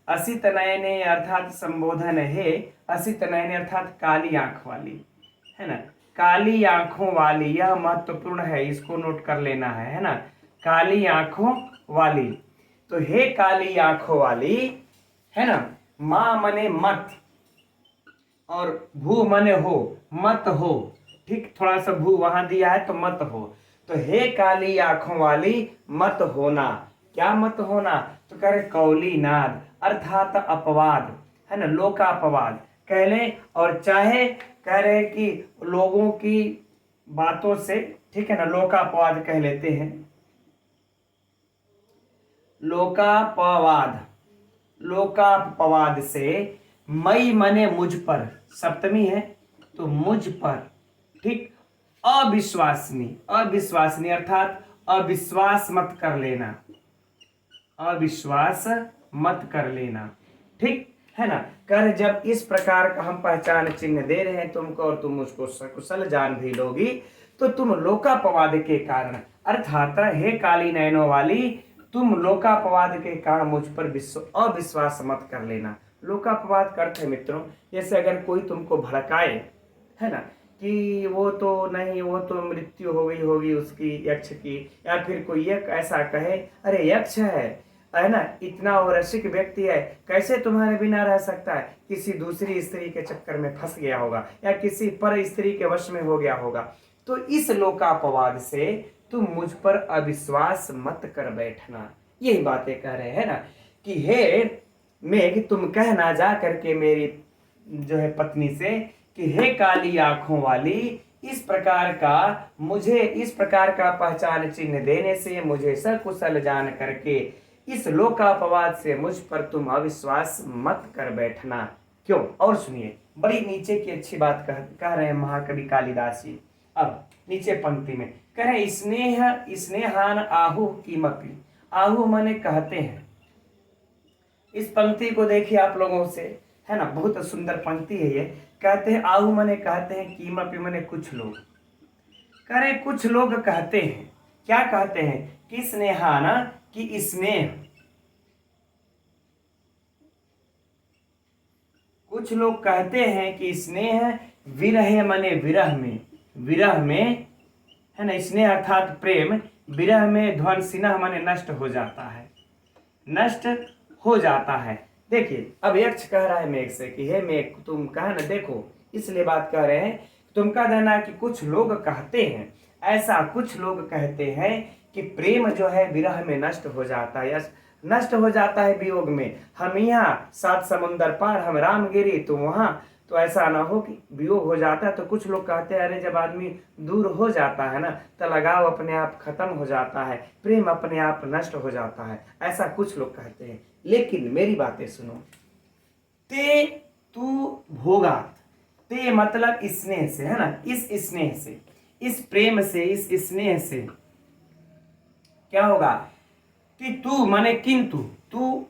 असित नयने अर्थात संबोधन है, असित नयने अर्थात काली आंख वाली, है ना, काली आंखों वाली, यह महत्वपूर्ण है, इसको नोट कर लेना है ना, काली आंखों वाली। तो हे काली आंखों वाली, है ना, माँ मने मत, और भू मने हो, मत हो, ठीक, थोड़ा सा भू वहां दिया है तो मत हो। तो हे काली आंखों वाली मत होना, क्या मत होना, तो कह रहे कौली नाद अर्थात अपवाद, है ना, लोकापवाद कह ले, और चाहे कह रहे कि लोगों की बातों से, ठीक है ना, लोकापवाद कह लेते हैं, लोकापवाद, लोकापवाद से, मई मने मुझ पर, सप्तमी है तो मुझ पर, ठीक, अविश्वासनी, अविश्वासनी अर्थात अविश्वास मत कर लेना, अविश्वास मत कर लेना, ठीक है ना। कर जब इस प्रकार का हम पहचान चिन्ह दे रहे हैं तुमको, और तुम उसको सकुशल जान भी लोगी, तो तुम लोकापवाद के कारण, अर्थात हे काली नयनों वाली, तुम लोकापवाद के कारण मुझ पर अविश्वास मत कर लेना। लोकापवाद का अर्थ है मित्रों, जैसे अगर कोई तुमको भड़काए, है ना, कि वो तो नहीं, वो तो मृत्यु हो गई होगी उसकी, यक्ष की, या फिर कोई एक ऐसा कहे अरे यक्ष है ना, इतना वो रसिक व्यक्ति है, कैसे तुम्हारे बिना रह सकता है, किसी दूसरी स्त्री के चक्कर में फंस गया होगा, या किसी पर स्त्री के वश में हो गया होगा। तो इस लोकापवाद से तुम मुझ पर अविश्वास मत कर बैठना, यही बातें कह रहे हैं ना, कि हे मेघ, तुम कहना जा करके मेरी जो है पत्नी से कि हे काली आंखों वाली, इस प्रकार का मुझे, इस प्रकार का पहचान चिन्ह देने से मुझे सकुशल जान करके इस लोकापवाद से मुझ पर तुम अविश्वास मत कर बैठना। क्यों, और सुनिए, बड़ी नीचे की अच्छी बात कह रहे हैं महाकवि कालिदास जी। अब नीचे पंक्ति में कह रहे हैं, स्नेह स्नेहान आहु किमपि, आहु माने कहते हैं। इस पंक्ति को देखिए आप लोगों से, है ना, बहुत सुंदर पंक्ति है ये। कहते हैं आहु माने कहते हैं, किमपि माने कुछ लोग, कह रहे कुछ लोग कहते हैं, क्या कहते हैं, कि स्नेहाना, कि स्नेह, कुछ लोग कहते हैं कि स्नेह विरह माने विरह में, विरह में, है ना, स्नेह अर्थात प्रेम, विरह में ध्वंसिना माने नष्ट हो जाता है, नष्ट हो जाता है। देखिए अब यक्ष कह रहा है मेघ से कि हे मेघ, तुम कहा ना, देखो इसलिए बात कह रहे हैं, तुम कह देना कि कुछ लोग कहते हैं, ऐसा कुछ लोग कहते हैं कि प्रेम जो है विरह में नष्ट हो जाता है, नष्ट हो जाता है वियोग में। हम यहाँ 7 समुंदर पार, हम रामगिरी, तो वहाँ तो ऐसा ना हो कि वियोग हो जाता है। तो कुछ लोग कहते हैं अरे जब आदमी दूर हो जाता है ना, तो लगाव अपने आप खत्म हो जाता है, प्रेम अपने आप नष्ट हो जाता है, ऐसा कुछ लोग कहते हैं। लेकिन मेरी बातें सुनो, ते तू भोगात, ते मतलब स्नेह से, है ना, इस स्नेह से, इस प्रेम से, इस स्नेह से क्या होगा कि तू माने किंतु, तू,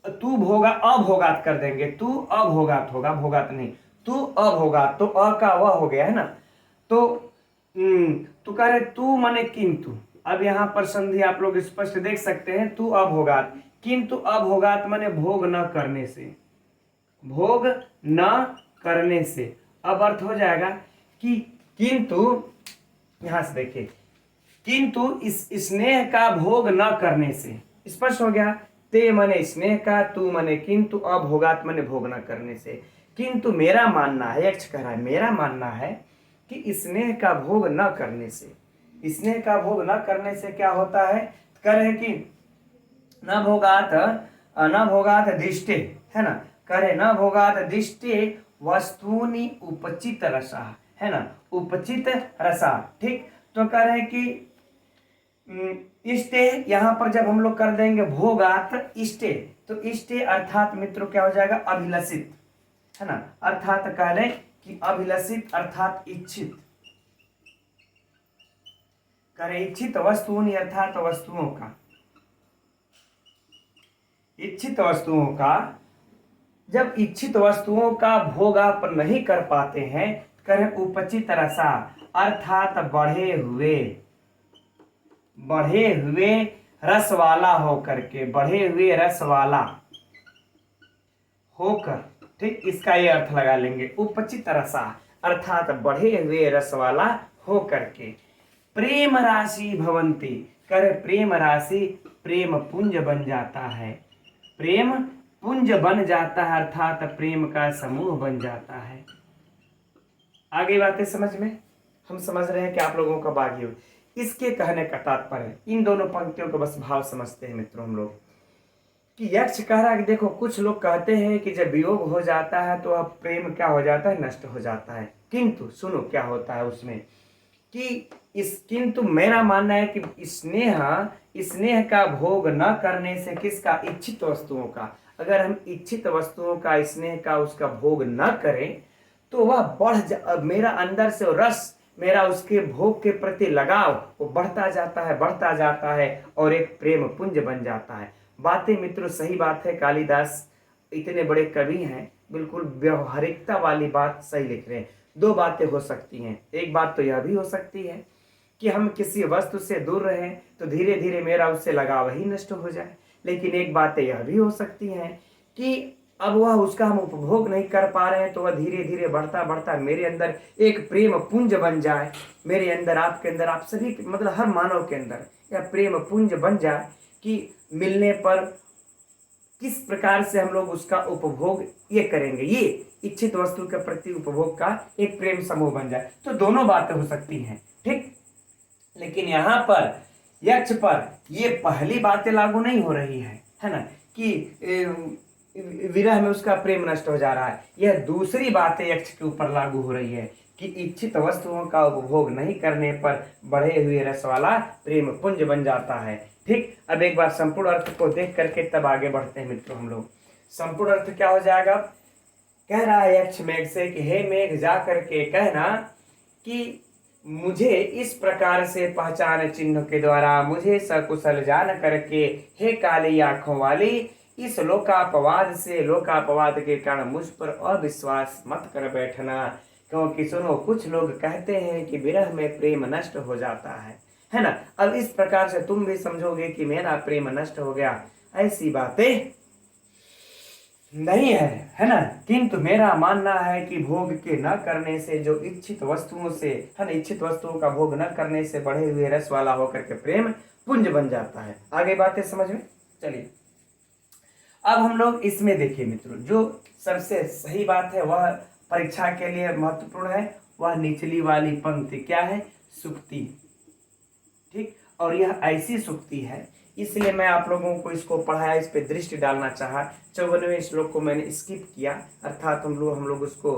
तू भोगा, अभोगात कर देंगे, तू अभोगात होगा, भोगात नहीं, तू अभोगात, तो अ का वह हो गया, है ना। तो तू कह रहे तू माने किंतु, अब यहाँ पर संधि आप लोग स्पष्ट देख सकते हैं, तू अभोगात, किंतु अभोगात माने भोग न करने से, भोग न करने से। अब अर्थ हो जाएगा कि किंतु, यहां से देखिए, किंतु इस स्नेह का भोग न करने से, स्पष्ट हो गया। ते मने स्नेह का, तू मने किंतु, अभोगात मने भोग न करने से। किंतु मेरा मानना है, यक्ष कह रहा है, मेरा मानना है कि स्नेह का भोग न करने से, स्नेह का भोग न करने से क्या होता है, कह रहे कि न भोगात, न भोगात दृष्टे, है ना, करे न भोगात दृष्टे वस्तुनि उपचित रसा, है ना, उपचित रसा, ठीक। तो कह रहे कि इष्टे, यहां पर जब हम लोग कर देंगे भोगात इष्टे, तो इष्टे अर्थात मित्रों क्या हो जाएगा, अभिलषित, है ना, अर्थात कह रहे कि अभिलषित अर्थात इच्छित, करे इच्छित वस्तुनि अर्थात वस्तुओं का, इच्छित वस्तुओं का, जब इच्छित वस्तुओं का भोग आप नहीं कर पाते हैं, करें उपचित रसा अर्थात बढ़े हुए, बढ़े हुए रस वाला होकर के, बढ़े हुए रस वाला होकर, ठीक, इसका ये अर्थ लगा लेंगे, उपचित रसा अर्थात बढ़े हुए रस वाला होकर के, प्रेम राशि भवंती, कर प्रेम राशि, प्रेम पुंज बन जाता है, प्रेम पुंज बन जाता है अर्थात प्रेम का समूह बन जाता है। आगे बातें समझ में, हम समझ रहे हैं कि आप लोगों का बागी हो। इसके कहने का तात्पर्य, इन दोनों पंक्तियों को बस भाव समझते हैं मित्रों हम लोग, कि यक्ष कह रहा है कि देखो, कुछ लोग कहते हैं कि जब वियोग हो जाता है तो अब प्रेम क्या हो जाता है, नष्ट हो जाता है, किंतु सुनो क्या होता है उसमें, कि किंतु मेरा मानना है कि स्नेह, स्नेह का भोग न करने से, किसका, इच्छित वस्तुओं का, अगर हम इच्छित वस्तुओं का, स्नेह का, उसका भोग न करें तो वह मेरा अंदर से रस, मेरा उसके भोग के प्रति लगाव वो बढ़ता जाता है, बढ़ता जाता है, और एक प्रेम पुंज बन जाता है। बातें मित्रों सही बात है, कालिदास इतने बड़े कवि हैं, बिल्कुल व्यवहारिकता वाली बात सही लिख रहे हैं। दो बातें हो सकती हैं, एक बात तो यह भी हो सकती है कि हम किसी वस्तु से दूर रहें तो धीरे धीरे मेरा उससे लगाव ही नष्ट हो जाए, लेकिन एक बात यह भी हो सकती है कि अब वह उसका हम उपभोग नहीं कर पा रहे हैं तो वह धीरे धीरे बढ़ता बढ़ता मेरे अंदर एक प्रेम पुंज बन जाए, मेरे अंदर, आपके अंदर, आप सभी, मतलब हर मानव के अंदर यह प्रेम पुंज बन जाए कि मिलने पर किस प्रकार से हम लोग उसका उपभोग ये करेंगे, ये इच्छित वस्तु के प्रति उपभोग का एक प्रेम समूह बन जाए। तो दोनों बातें हो सकती हैं, ठीक। लेकिन यहाँ पर यक्ष पर ये पहली बातें लागू नहीं हो रही है ना, कि विरह में उसका प्रेम नष्ट हो जा रहा है। यह दूसरी बातें यक्ष के ऊपर लागू हो रही है कि इच्छित वस्तुओं का उपभोग नहीं करने पर बढ़े हुए रस वाला प्रेम पुंज बन जाता है, ठीक। अब एक बार संपूर्ण अर्थ को देख करके तब आगे बढ़ते हैं मित्रों हम लोग। संपूर्ण अर्थ क्या हो जाएगा, कह रहा है यक्ष मेघ से कि हे मेघ, जा करके कहना कि मुझे इस प्रकार से पहचान चिन्ह के द्वारा मुझे सकुशल जान करके, हे काली आंखों वाली, इस लोकापवाद से, लोकापवाद के कारण मुझ पर अविश्वास मत कर बैठना, क्योंकि सुनो, कुछ लोग कहते हैं कि विरह में प्रेम नष्ट हो जाता है ना। अब इस प्रकार से तुम भी समझोगे कि मेरा प्रेम नष्ट हो गया, ऐसी बातें नहीं है ना। किंतु मेरा मानना है कि भोग के न करने से, जो इच्छित वस्तुओं से, है ना, इच्छित वस्तुओं का भोग न करने से बढ़े हुए रस वाला होकर के प्रेम पुंज बन जाता है। आगे बातें समझ में, चलिए अब हम लोग इसमें देखिए मित्रों, जो सबसे सही बात है वह परीक्षा के लिए महत्वपूर्ण है, वह निचली वाली पंक्ति क्या है, सुक्ति, ठीक। और यह ऐसी सुक्ति है, इसलिए मैं आप लोगों को इसको पढ़ाया, इस पे दृष्टि डालना चाहा। 54वें श्लोक को मैंने स्किप किया, अर्थात हम लोग उसको,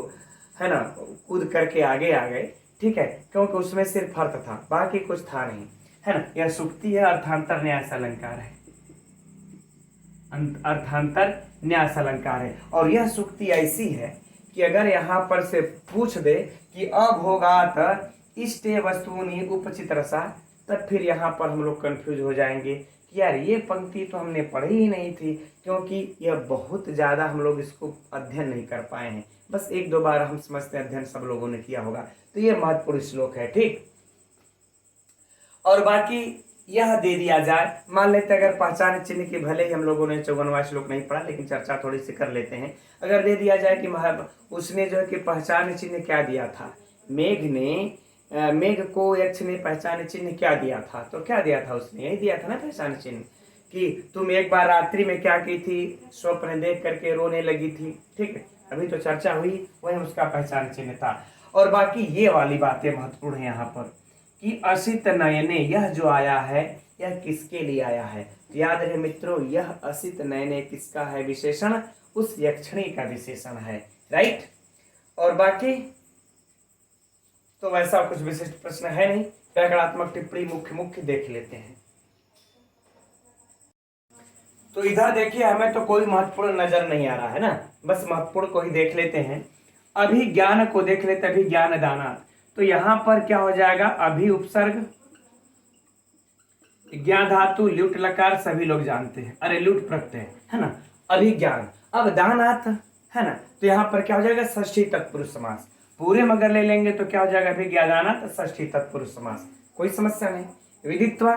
है ना, कूद करके आगे आ गए, ठीक है, क्योंकि उसमें सिर्फ अर्थ था, बाकी कुछ था नहीं, है ना। यह सुक्ति है, अर्थांतर न्यास अलंकार है, अर्थांतर न्यास अलंकार है। और यह सुक्ति ऐसी है कि अगर यहाँ पर से पूछ दे कि अभोगात इष्टे वस्तूनि उपचित रसा, तब फिर यहाँ पर हम लोग कंफ्यूज हो जाएंगे कि यार ये पंक्ति तो हमने पढ़ी ही नहीं थी, क्योंकि यह बहुत ज़्यादा हम लोग इसको अध्ययन नहीं कर पाए हैं। बस एक दो बार हम समझते हैं, अध्ययन सब लोगों ने किया होगा। तो ये महत्वपूर्ण श्लोक है, ठीक। और बाकी यह दे दिया जाए, मान लेते हैं अगर पहचान चिन्ह की, भले ही हम लोगों ने 54वां श्लोक नहीं पढ़ा, लेकिन चर्चा थोड़ी सी कर लेते हैं। अगर दे दिया जाए कि उसने जो है कि पहचान चिन्ह क्या दिया था, मेघ को यक्ष ने पहचान चिन्ह क्या दिया था, तो क्या दिया था उसने, यही दिया था ना पहचान चिन्ह, कि तुम एक बार रात्रि में क्या की थी, स्वप्न देख करके रोने लगी थी, ठीक है। अभी तो चर्चा हुई, वही उसका पहचान चिन्ह था। और बाकी ये वाली बातें महत्वपूर्ण है यहाँ पर कि असित नयने, यह जो आया है यह किसके लिए आया है। याद रहे मित्रों, यह असित नयने किसका है विशेषण, उस यक्षिणी का विशेषण है, राइट। और बाकी तो वैसा कुछ विशिष्ट प्रश्न है नहीं, व्याकरणात्मक टिप्पणी मुख्य देख लेते हैं। तो इधर देखिए, हमें तो कोई महत्वपूर्ण नजर नहीं आ रहा है ना, बस महत्वपूर्ण को ही देख लेते हैं। अभिज्ञान को देख लेते, अभिज्ञान दाना, तो यहां पर क्या हो जाएगा, अभि उपसर्ग, ज्ञान धातु, ल्युट लकार, सभी लोग जानते हैं, अरे ल्युट प्रत्यय है ना, अभिज्ञान। अब दानात है ना, तो यहाँ पर क्या हो जाएगा, षष्ठी तत्पुरुष समास। पूरे में अगर ले लेंगे तो क्या हो जाएगा, अभिज्ञानात षष्ठी तत्पुरुष समास, कोई समस्या नहीं। विदित्वा,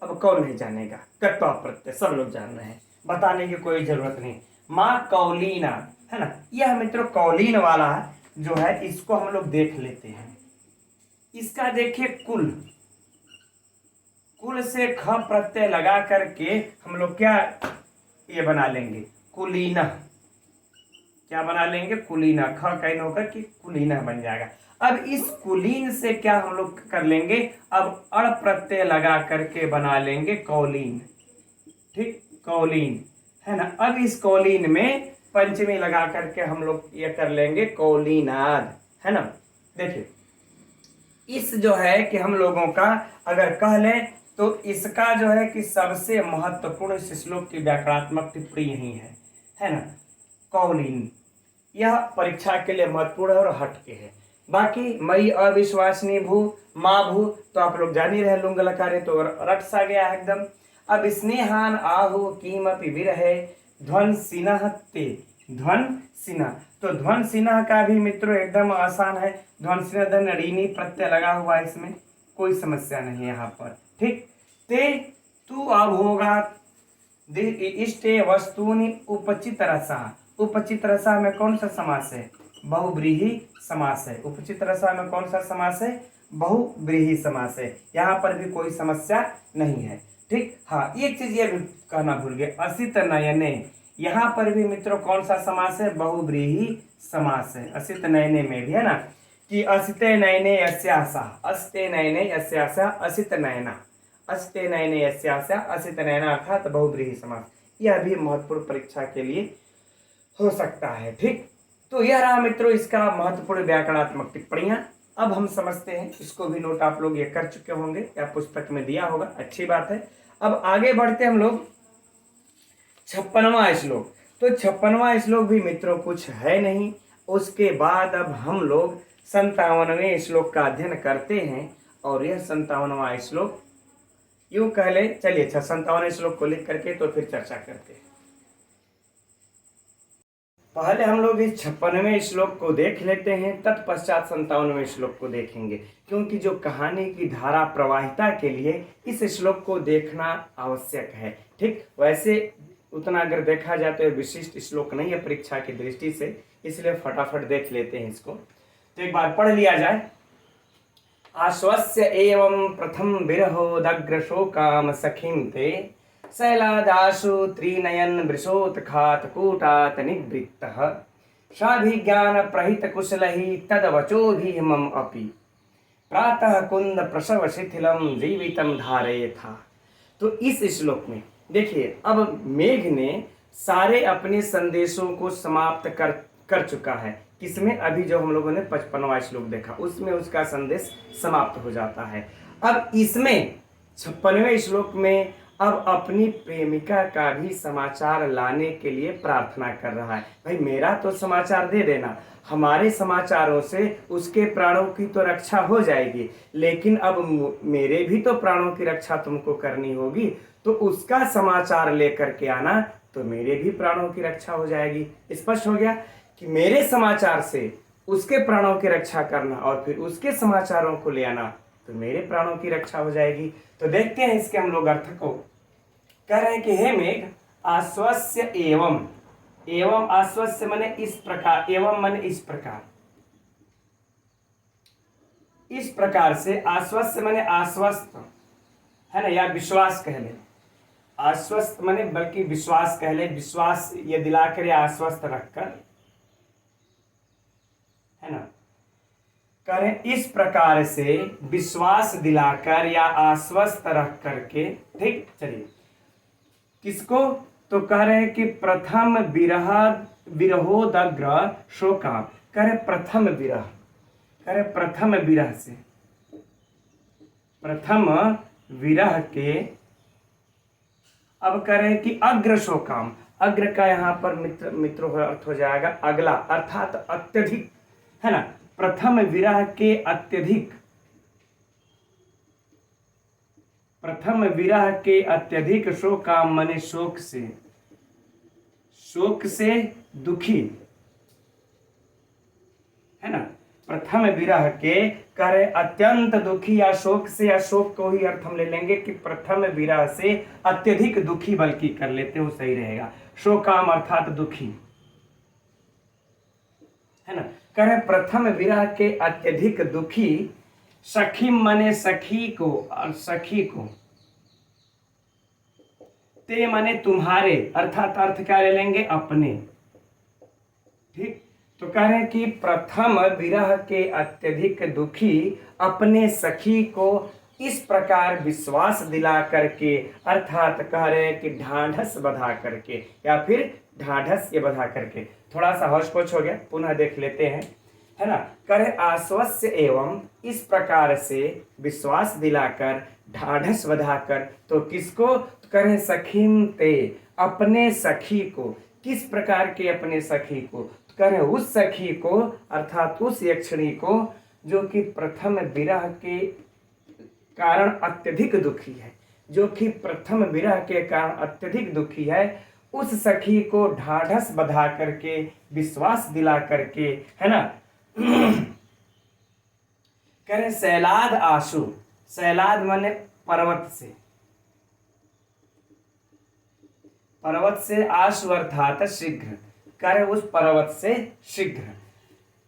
अब कौन नहीं जानेगा, कर्ता प्रत्यय सब लोग जान रहे हैं, बताने की कोई जरूरत नहीं। माँ कौलीना है ना, यह मित्रों कौलीन वाला जो है इसको हम लोग देख लेते हैं। इसका देखिए कुल से ख प्रत्यय लगा करके हम लोग क्या ये बना लेंगे, कुलीना, क्या बना लेंगे, कुलीना, ख कैन होकर कि कुलीना बन जाएगा। अब इस कुलीन से क्या हम लोग कर लेंगे, अब अड़ प्रत्यय लगा करके बना लेंगे कौलीन, ठीक, कौलीन है ना। अब इस कौलीन में पंचमी लगा करके हम लोग ये कर लेंगे कौलीनाद, है ना। देखिए इस जो है कि हम लोगों का अगर कह लें तो इसका जो है कि सबसे महत्वपूर्ण इस श्लोक की व्याकरणात्मक टिप्पणी यही है ना, कौलीन। यह परीक्षा के लिए महत्वपूर्ण है और हटके है। बाकी मई अविश्वासनी भू, माँ भू, तो आप लोग जान ही रहे, लुंग लकारे तो रट सा गया है एकदम। अब स्नेहान आहु कीमपि विरहे ध्वन सिन्ह ते, ध्वन सिन्ह, तो ध्वन सिन्ह का भी मित्रों एकदम आसान है, ध्वन सिन्ह धन ऋणी प्रत्यय लगा हुआ है, इसमें कोई समस्या नहीं है यहाँ पर, ठीक। ते तू अब होगा इष्टे वस्तुनि उपचित रसा, उपचित रसा में कौन सा समास है, बहुब्रीहि समास है। उपचित रसा में कौन सा समास है, बहुब्रीहि समास है, यहाँ पर भी कोई समस्या नहीं है, ठीक। हाँ, एक चीज ये भी कहना भूल गए, असित नयने, यहाँ पर भी मित्रों कौन सा समास है, बहुब्रीहि समास है। असित नयने में भी है ना, कि असिते नयने यस्यासा, अस्ते नयने यस्यासा असित नयना, अस्ते नयने यस्यासा असित नयना, अर्थात बहुब्रीहि समास। यह भी महत्वपूर्ण परीक्षा के लिए हो सकता है, ठीक। तो यह रहा मित्रों इसका महत्वपूर्ण व्याकरणात्मक टिप्पणियां। अब हम समझते हैं, इसको भी नोट आप लोग ये कर चुके होंगे या पुस्तक में दिया होगा, अच्छी बात है। अब आगे बढ़ते हम लोग 56वां श्लोक। तो 56वां श्लोक भी मित्रों कुछ है नहीं, उसके बाद अब हम लोग 57वें श्लोक का अध्ययन करते हैं। और यह 57वां श्लोक यूं कह ले, चलिए 57वें श्लोक को लिख करके तो फिर चर्चा करते हैं। पहले हम लोग इस 56वें श्लोक को देख लेते हैं, तत्पश्चात 57वें श्लोक को देखेंगे, क्योंकि जो कहानी की धारा प्रवाहिता के लिए इस श्लोक को देखना आवश्यक है, ठीक। वैसे उतना अगर देखा जाए तो विशिष्ट श्लोक नहीं है परीक्षा की दृष्टि से, इसलिए फटाफट देख लेते हैं इसको। तो एक बार पढ़ लिया जाए। आश्वस्य एवं प्रथम विरहोदग्र शोकाम सखीं ते शैलादाशु त्रिनयन वृषोत्खात कूटात निवृत्तः साभिज्ञान प्रहित कुशलहि तदवचोभिमम अपि प्रातः कुंद प्रसव शिथिलम जीवितम धारयेथा। तो इस श्लोक में देखिए, अब मेघ ने सारे अपने संदेशों को समाप्त कर चुका है। किसमें, अभी जो हम लोगों ने 55वां श्लोक देखा उसमें उसका संदेश समाप्त हो जाता है। अब इसमें 56वें श्लोक में अब अपनी प्रेमिका का भी समाचार लाने के लिए प्रार्थना कर रहा है। भाई मेरा तो समाचार दे देना, हमारे समाचारों से उसके प्राणों की तो रक्षा हो जाएगी, लेकिन अब मेरे भी तो प्राणों की रक्षा तुमको करनी होगी, तो उसका समाचार लेकर के आना तो मेरे भी प्राणों की रक्षा हो जाएगी। स्पष्ट हो गया कि मेरे समाचार से उसके प्राणों की रक्षा करना और फिर उसके समाचारों को ले आना तो मेरे प्राणों की रक्षा हो जाएगी। तो देखते हैं इसके हम लोग अर्थ को। कह रहे हैं कि हे मेघ आश्वस्य एवं, एवं आश्वस्य माने इस प्रकार, एवं माने इस प्रकार, इस प्रकार से, आश्वस्त माने आश्वस्त है ना, या विश्वास कह ले, आश्वस्त माने बल्कि विश्वास कह ले, विश्वास ये दिलाकर या आश्वस्त रखकर, है ना। करें इस प्रकार से विश्वास दिलाकर या आश्वस्त रख करके, ठीक। चलिए किसको, तो कह रहे हैं कि प्रथम विरह विरहोदग्र शोका, कह रहे प्रथम विरह, कह रहे प्रथम विरह से, प्रथम विरह के, अब कह रहे हैं कि अग्र शोकाम, अग्र का यहाँ पर मित्रों अर्थ हो जाएगा अगला, अर्थात अत्यधिक, है ना। प्रथम विरह के अत्यधिक, प्रथम विरह के अत्यधिक शोकाम माने शोक से, शोक से दुखी, है ना। प्रथम विरह के करे अत्यंत दुखी या शोक से, या शोक को ही अर्थ हम ले लेंगे कि प्रथम विरह से अत्यधिक दुखी, बल्कि कर लेते हो सही रहेगा, शोकाम अर्थात दुखी, है ना। करे प्रथम विरह के अत्यधिक दुखी, सखी माने सखी को, और सखी को, ते माने तुम्हारे, अर्थात अर्थ क्या ले लेंगे अपने, ठीक। तो कह रहे हैं कि प्रथम विरह के अत्यधिक दुखी अपने सखी को इस प्रकार विश्वास दिला करके, अर्थात कह रहे हैं कि ढाढ़स बधा करके, या फिर ढाढ़स ये बधा करके, थोड़ा सा होश पोछ हो गया, पुनः देख लेते हैं, है ना। करे आश्वस्य एवं इस प्रकार से विश्वास दिलाकर, ढाढ़स बधाकर, तो किसको, तो करें सखीम ते, अपने सखी को, किस प्रकार के अपने सखी को, तो करें उस सखी को, अर्थात उस यक्षिणी को जो कि प्रथम विरह के कारण अत्यधिक दुखी है, जो कि प्रथम विरह के कारण अत्यधिक दुखी है, उस सखी को ढाढ़स बधा करके, विश्वास दिला करके, है ना। करें सैलाद आशु, सैलाद माने पर्वत से, पर्वत से, आशु अर्थात शीघ्र, करे उस पर्वत से शीघ्र,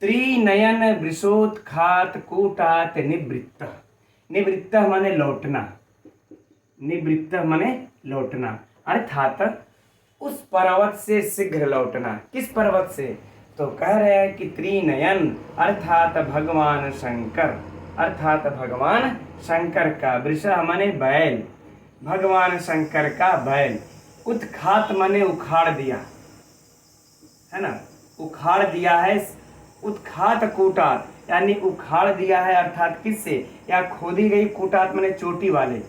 त्रिनयन वृषोत्खात कूटात निवृत्त, निवृत्त माने लौटना, निवृत्त माने लौटना, अर्थात उस पर्वत से शीघ्र लौटना। किस पर्वत से, तो कह रहे हैं कि त्रिनयन अर्थात भगवान शंकर, अर्थात भगवान शंकर का, वृष माने बैल, भगवान शंकर का बैल, उत्खात माने उखाड़ दिया, है ना, उखाड़ दिया है, उत्खात कूटात यानी उखाड़ दिया है, अर्थात किससे, या खोदी गई, कूटात माने चोटी वाले,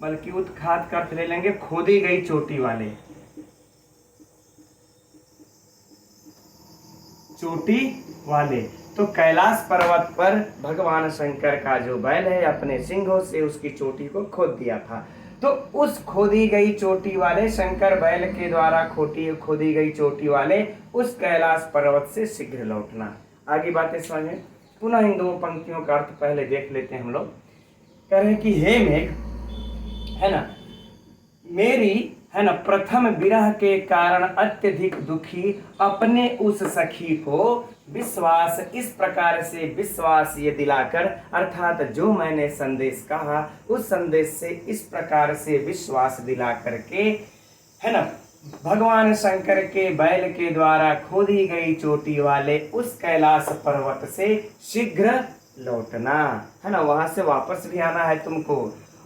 बल्कि उत्खात का अर्थ ले लेंगे खोदी गई चोटी वाले, चोटी वाले। तो कैलाश पर्वत पर भगवान शंकर का जो बैल है अपने सिंहों से उसकी चोटी को खोद दिया था, तो उस खोदी गई चोटी वाले शंकर बैल के द्वारा खोदी गई चोटी वाले उस कैलाश पर्वत से शीघ्र लौटना। आगे बातें समझें, पुनः इन दो पंक्तियों का अर्थ पहले देख लेते हैं हम लोग। कह रहे हैं कि हे मेघ, है ना, मेरी, है ना, प्रथम विरह के कारण अत्यधिक दुखी अपने उस सखी को विश्वास, इस प्रकार से विश्वास ये दिलाकर, अर्थात जो मैंने संदेश कहा उस संदेश से इस प्रकार से विश्वास दिला करके, है ना, भगवान शंकर के बैल के द्वारा खोदी गई चोटी वाले उस कैलाश पर्वत से शीघ्र लौटना, है ना, वहां से वापस भी आना है तुमको।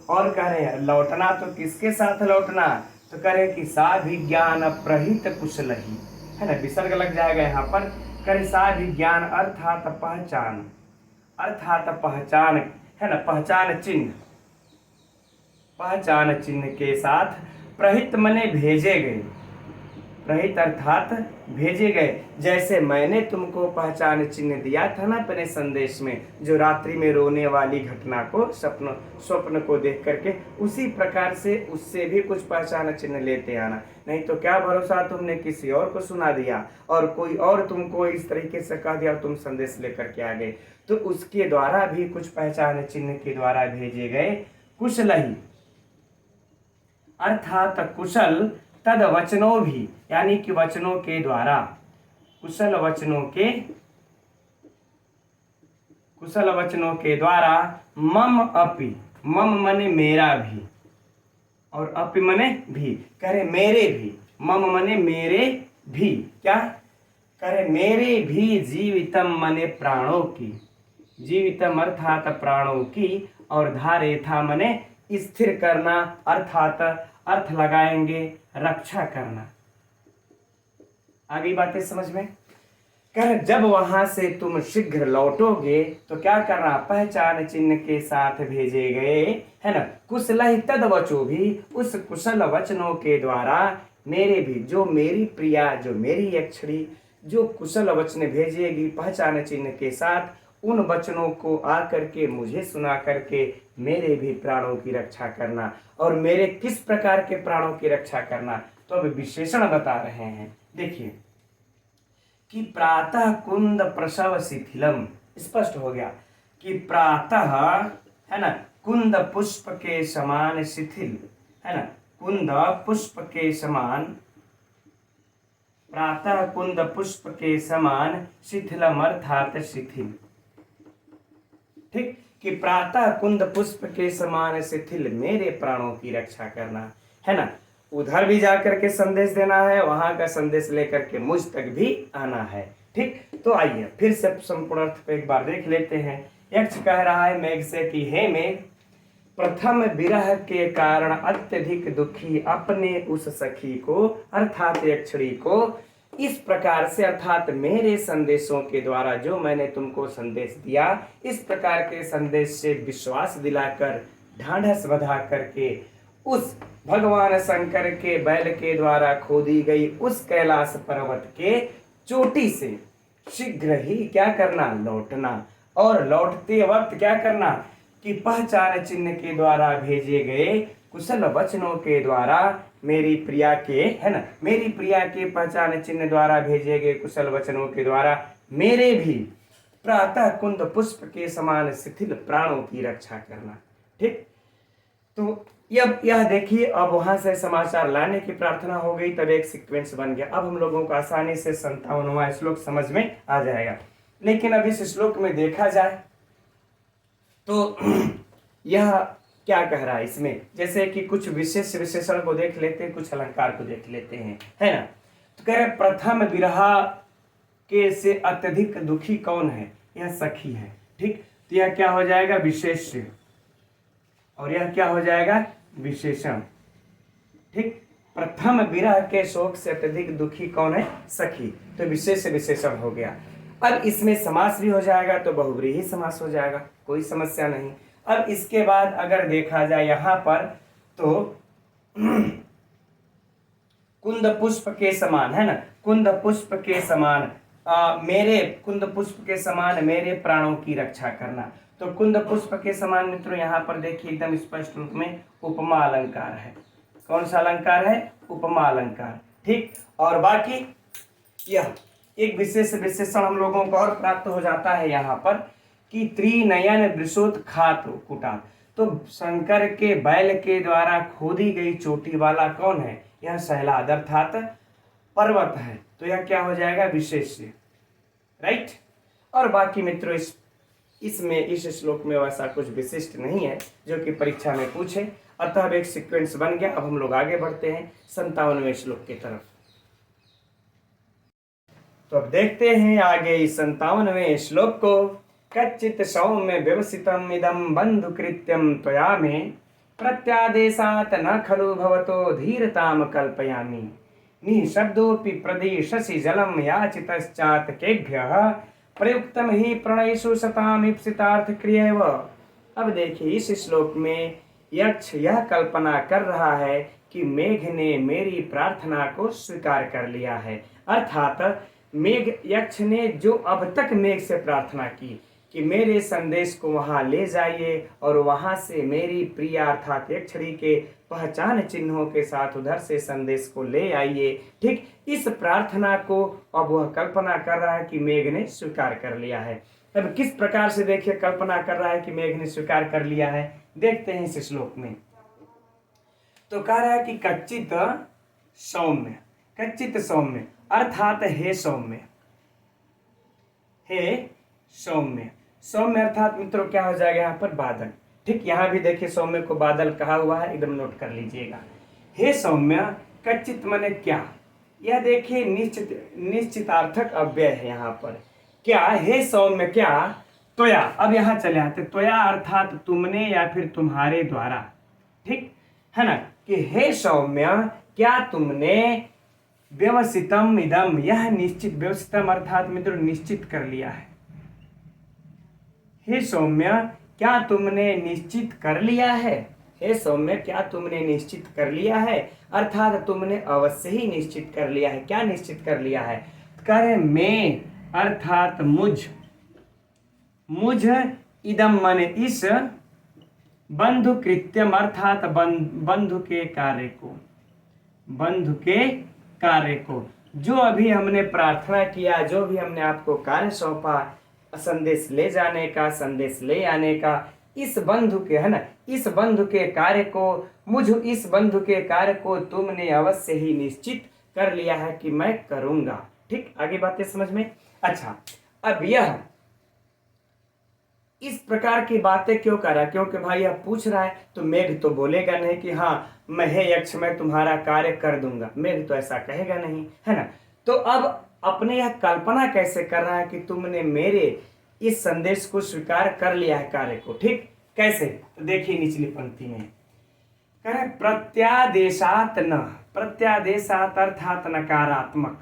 और कह रहे हैं लौटना तो किसके साथ लौटना, तो कह रहे कि साभिज्ञान प्रहित कुशलही, है ना, विसर्ग लग जाएगा यहाँ पर। करे साभिज्ञान अर्थात पहचान, अर्थात पहचान, है ना, पहचान चिन्ह, पहचान चिन्ह के साथ प्रहित मने भेजे गए। प्रहित अर्थात भेजे गए। जैसे मैंने तुमको पहचान चिन्ह दिया था ना अपने संदेश में, जो रात्रि में रोने वाली घटना को स्वप्न को देख करके, उसी प्रकार से उससे भी कुछ पहचान चिन्ह लेते आना। नहीं तो क्या भरोसा तुमने किसी और को सुना दिया और कोई और तुमको इस तरीके से कह दिया, तुम संदेश लेकर के आ गए। तो उसके द्वारा भी कुछ पहचान चिन्ह के द्वारा भेजे गए। कुशल ही अर्थात कुशल तद वचनों भी, यानी कि वचनों के द्वारा, कुशल वचनों के द्वारा मम अपि, मम मने मेरा भी और अपि मने भी, करे मेरे भी, मम मने मेरे भी, क्या करे मेरे भी, जीवितम मने प्राणों की, जीवितम अर्थात प्राणों की, और धारेथा मने स्थिर करना, अर्थात अर्थ लगाएंगे रक्षा करना। आगे बातें समझ में। कर जब वहां से तुम शीघ्र लौटोगे तो क्या करना, पहचान चिन्ह के साथ भेजे गए, है ना, कुशल तद वचो भी, उस कुशल वचनों के द्वारा मेरे भी, जो मेरी प्रिया, जो मेरी अक्षरी, जो कुशल वचन भेजेगी पहचान चिन्ह के साथ, उन वचनों को आकर के मुझे सुना करके मेरे भी प्राणों की रक्षा करना। और मेरे किस प्रकार के प्राणों की रक्षा करना, तो अब विशेषण बता रहे हैं। देखिए कि प्रातः कुंद प्रसव शिथिलम, स्पष्ट हो गया कि प्रातः, है ना, कुंद पुष्प के समान शिथिल, है ना, कुंद पुष्प के समान, प्रातः कुंद पुष्प के समान शिथिलम अर्थात शिथिल। ठीक, कि प्रातः कुंद पुष्प के समान शिथिल मेरे प्राणों की रक्षा करना, है ना। उधर भी जाकर के संदेश देना है, वहां का संदेश लेकर के मुझ तक भी आना है। ठीक, तो आइए फिर से संपूर्ण अर्थ को एक बार देख लेते हैं। यक्ष कह रहा है मेघ से कि हे मेघ, प्रथम विरह के कारण अत्यधिक दुखी अपने उस सखी को, अर्थात यक्षणी को, इस प्रकार से, अर्थात मेरे संदेशों के द्वारा जो मैंने तुमको संदेश दिया, इस प्रकार के संदेश से विश्वास दिलाकर, ढांढस बधा करके उस भगवान शंकर के बैल के द्वारा खोदी गई उस कैलाश पर्वत के चोटी से शीघ्र ही क्या करना, लौटना। और लौटते वक्त क्या करना कि पहचान चिन्ह के द्वारा भेजे गए कुशल वचनों के द्वारा मेरी प्रिया के, है ना, मेरी प्रिया के पहचान चिन्ह द्वारा भेजे गए कुशल वचनों के द्वारा मेरे भी प्रातः कुंद पुष्प के समान शिथिल प्राणों की रक्षा करना। ठीक, तो यह देखिए, अब वहां से समाचार लाने की प्रार्थना हो गई, तब एक सीक्वेंस बन गया। अब हम लोगों को आसानी से 57वां श्लोक समझ में आ जाएगा। लेकिन अब इस श्लोक में देखा जाए तो यह क्या कह रहा है इसमें, जैसे कि कुछ विशेष विशेषण को देख लेते हैं, कुछ अलंकार को देख लेते हैं, है ना। तो कह रहे प्रथम विरह के से अत्यधिक दुखी कौन है, यह सखी है। ठीक, तो यह क्या हो जाएगा, विशेष, और यह क्या हो जाएगा, विशेषण। ठीक, प्रथम विरह के शोक से अत्यधिक दुखी कौन है, सखी, तो विशेष विशेषण हो गया। अब इसमें समास भी हो जाएगा तो बहुव्रीहि समास हो जाएगा, कोई समस्या नहीं। अब इसके बाद अगर देखा जाए यहां पर तो कुंद पुष्प के समान, है ना, कुंद पुष्प के समान मेरे, कुंद पुष्प के समान मेरे प्राणों की रक्षा करना। तो कुंद पुष्प के समान मित्रों यहाँ पर देखिए एकदम स्पष्ट रूप में उपमा अलंकार है। कौन सा अलंकार है, उपमा अलंकार। ठीक, और बाकी यह एक विशेष विशेषण हम लोगों को और प्राप्त हो जाता है यहाँ पर कि त्रिनयन वृषोत्खात कुटात, तो शंकर के बैल के द्वारा खोदी गई चोटी वाला कौन है, यह सहलाद अर्थात पर्वत है। तो यह क्या हो जाएगा, विशेष, राइट। और बाकी मित्रों इसमें इस श्लोक में वैसा कुछ विशिष्ट नहीं है जो कि परीक्षा में पूछे, अतः अब एक सीक्वेंस बन गया। अब हम लोग आगे बढ़ते हैं 57वें श्लोक की तरफ। तो अब देखते हैं आगे इस 57वें श्लोक को। कच्चित सौम्य व्यवसितम इदम बंधु कृत्यम त्वया में प्रत्यादेशात न खलु भवतो धीरताम कल्पयामि निःशब्दोऽपि प्रदिशसि जलम याचितश्चात् केभ्यः प्रयुक्तम ही प्रणयसु सताम इप्सितार्थ क्रियैव। अब देखिए इस श्लोक में यक्ष यह कल्पना कर रहा है कि मेघ ने मेरी प्रार्थना को स्वीकार कर लिया है। अर्थात मेघ, यक्ष ने जो अब तक मेघ से प्रार्थना की कि मेरे संदेश को वहां ले जाइए और वहां से मेरी प्रिया अर्थात यक्षिणी के पहचान चिन्हों के साथ उधर से संदेश को ले आइए, ठीक इस प्रार्थना को अब वह कल्पना कर रहा है कि मेघ ने स्वीकार कर लिया है। अब किस प्रकार से देखिए कल्पना कर रहा है कि मेघ ने स्वीकार कर लिया है, देखते हैं इस श्लोक में। तो कह रहा है कि कच्चित सौम्य, कच्चित सौम्य अर्थात हे सौम्य, हे सौम्य। सौम्य अर्थात मित्रों क्या हो जाएगा यहाँ पर बादल, ठीक यहाँ भी देखिए सौम्य को बादल कहा हुआ है, एकदम नोट कर लीजिएगा। हे सौम्य कच्चित माने क्या, यह देखिए निश्चितार्थक अव्यय है यहाँ पर। क्या हे सौम्य क्या, त्वया, अब यहाँ चले आते, त्वया अर्थात तुमने या फिर तुम्हारे द्वारा, ठीक है ना, कि हे सौम्य क्या तुमने व्यवसितम इदम, यह निश्चित, व्यवसितम अर्थात मित्रों निश्चित कर लिया है। हे सौम्य क्या तुमने निश्चित कर लिया है, हे सौम्य क्या तुमने निश्चित कर लिया है, अर्थात तुमने अवश्य ही निश्चित कर लिया है। क्या निश्चित कर लिया है, करे मैं अर्थात मुझ, मुझ इदम माने इस, बंधु कृत्यम अर्थात बंधु के कार्य को, बंधु के कार्य को, जो अभी हमने प्रार्थना किया, जो भी हमने आपको कार्य सौंपा, संदेश ले जाने का, संदेश ले आने का, इस बंधु के, है ना, इस बंधु के कार्य को, मुझ इस बंधु के कार्य को तुमने अवश्य ही निश्चित कर लिया है कि मैं करूंगा। ठीक, आगे बातें समझ में। अच्छा, अब यह इस प्रकार की बातें क्यों कर रहा है, क्योंकि भाई यह पूछ रहा है तो मेघ तो बोलेगा नहीं कि हाँ मैं, हे यक्ष मैं तुम्हारा कार्य कर दूंगा, मेघ तो ऐसा कहेगा नहीं, है ना। तो अब अपने यह कल्पना कैसे कर रहा है कि तुमने मेरे इस संदेश को स्वीकार कर लिया है, कार्य को, ठीक कैसे, तो देखिए निचली पंक्ति में कह रहे प्रत्यादेशात न, प्रत्यादेशात अर्थात नकारात्मक,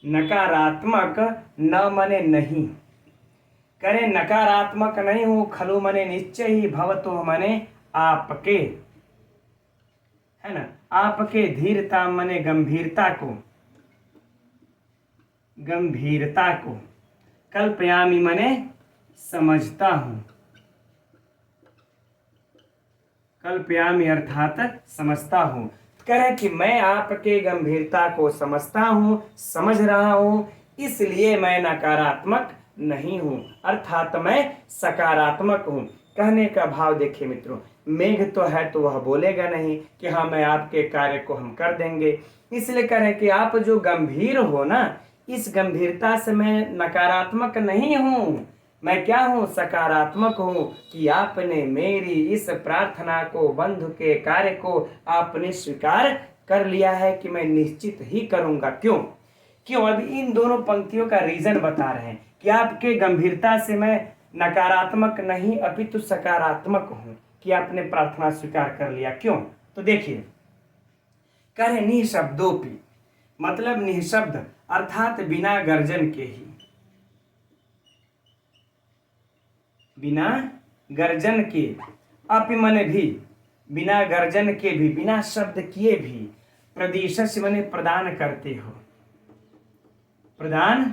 नकारात्मक न मने नहीं, करे नकारात्मक नहीं हूं, खलु मने निश्चय ही, भवतो मने आपके, है ना, आपके, धीरता मने गंभीरता को, गंभीरता को, कल्पयामी मने समझता हूं, कल्पयामी अर्थात समझता हूं, कह कि मैं आपके गंभीरता को समझता हूं, समझ रहा हूं, इसलिए मैं नकारात्मक नहीं हूं, अर्थात मैं सकारात्मक हूं। कहने का भाव देखिए मित्रों, मेघ तो है तो वह बोलेगा नहीं कि हाँ मैं आपके कार्य को हम कर देंगे, इसलिए कह रहे कि आप जो गंभीर हो ना, इस गंभीरता से मैं नकारात्मक नहीं हूं, मैं क्या हूं, सकारात्मक हूं कि आपने मेरी इस प्रार्थना को, बंधु के कार्य को आपने स्वीकार कर लिया है कि मैं निश्चित ही करूंगा। क्यों क्यों, अभी इन दोनों पंक्तियों का रीजन बता रहे हैं कि आपके गंभीरता से मैं नकारात्मक नहीं अपितु सकारात्मक हूं कि आपने प्रार्थना स्वीकार कर लिया। क्यों, तो देखिए कह रहे निःशब्दोपि, मतलब निःशब्द अर्थात बिना गर्जन के ही, बिना गर्जन के, अपि मने भी, बिना गर्जन के भी, बिना शब्द किए भी, प्रदिशस्य मने प्रदान करते हो, प्रदान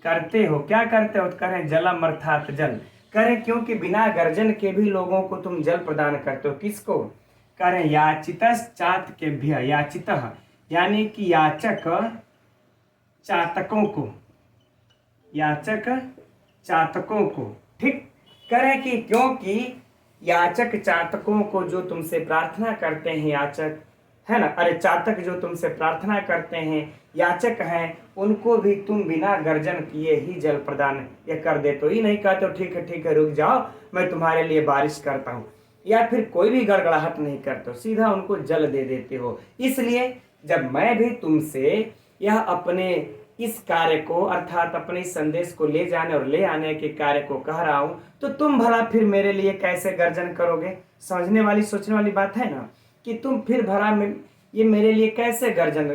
करते हो, क्या करते हो, करें जलम अर्थात जल, करें क्योंकि बिना गर्जन के भी लोगों को तुम जल प्रदान करते हो, किसको, करें याचितस चातकेभ्य, याचितः यानी कि याचक चातकों को, याचक चातकों को, ठीक करें कि क्योंकि याचक चातकों को जो तुमसे प्रार्थना करते हैं, याचक है ना, अरे चातक जो तुमसे प्रार्थना करते हैं, याचक हैं, उनको भी तुम बिना गर्जन किए ही जल प्रदान ये कर देते हो। ही नहीं कहते हो ठीक है रुक जाओ मैं तुम्हारे लिए बारिश करता हूँ, या फिर कोई भी गड़गड़ाहट नहीं करते हो, सीधा उनको जल दे देते हो। इसलिए जब मैं भी तुमसे यह अपने इस कार्य को अर्थात अपने संदेश को ले जाने और ले आने के कार्य को कह रहा हूं, तो तुम भला फिर मेरे लिए कैसे गर्जन करोगे। समझने वाली सोचने वाली बात है ना, कि तुम फिर भला ये मेरे लिए कैसे गर्जन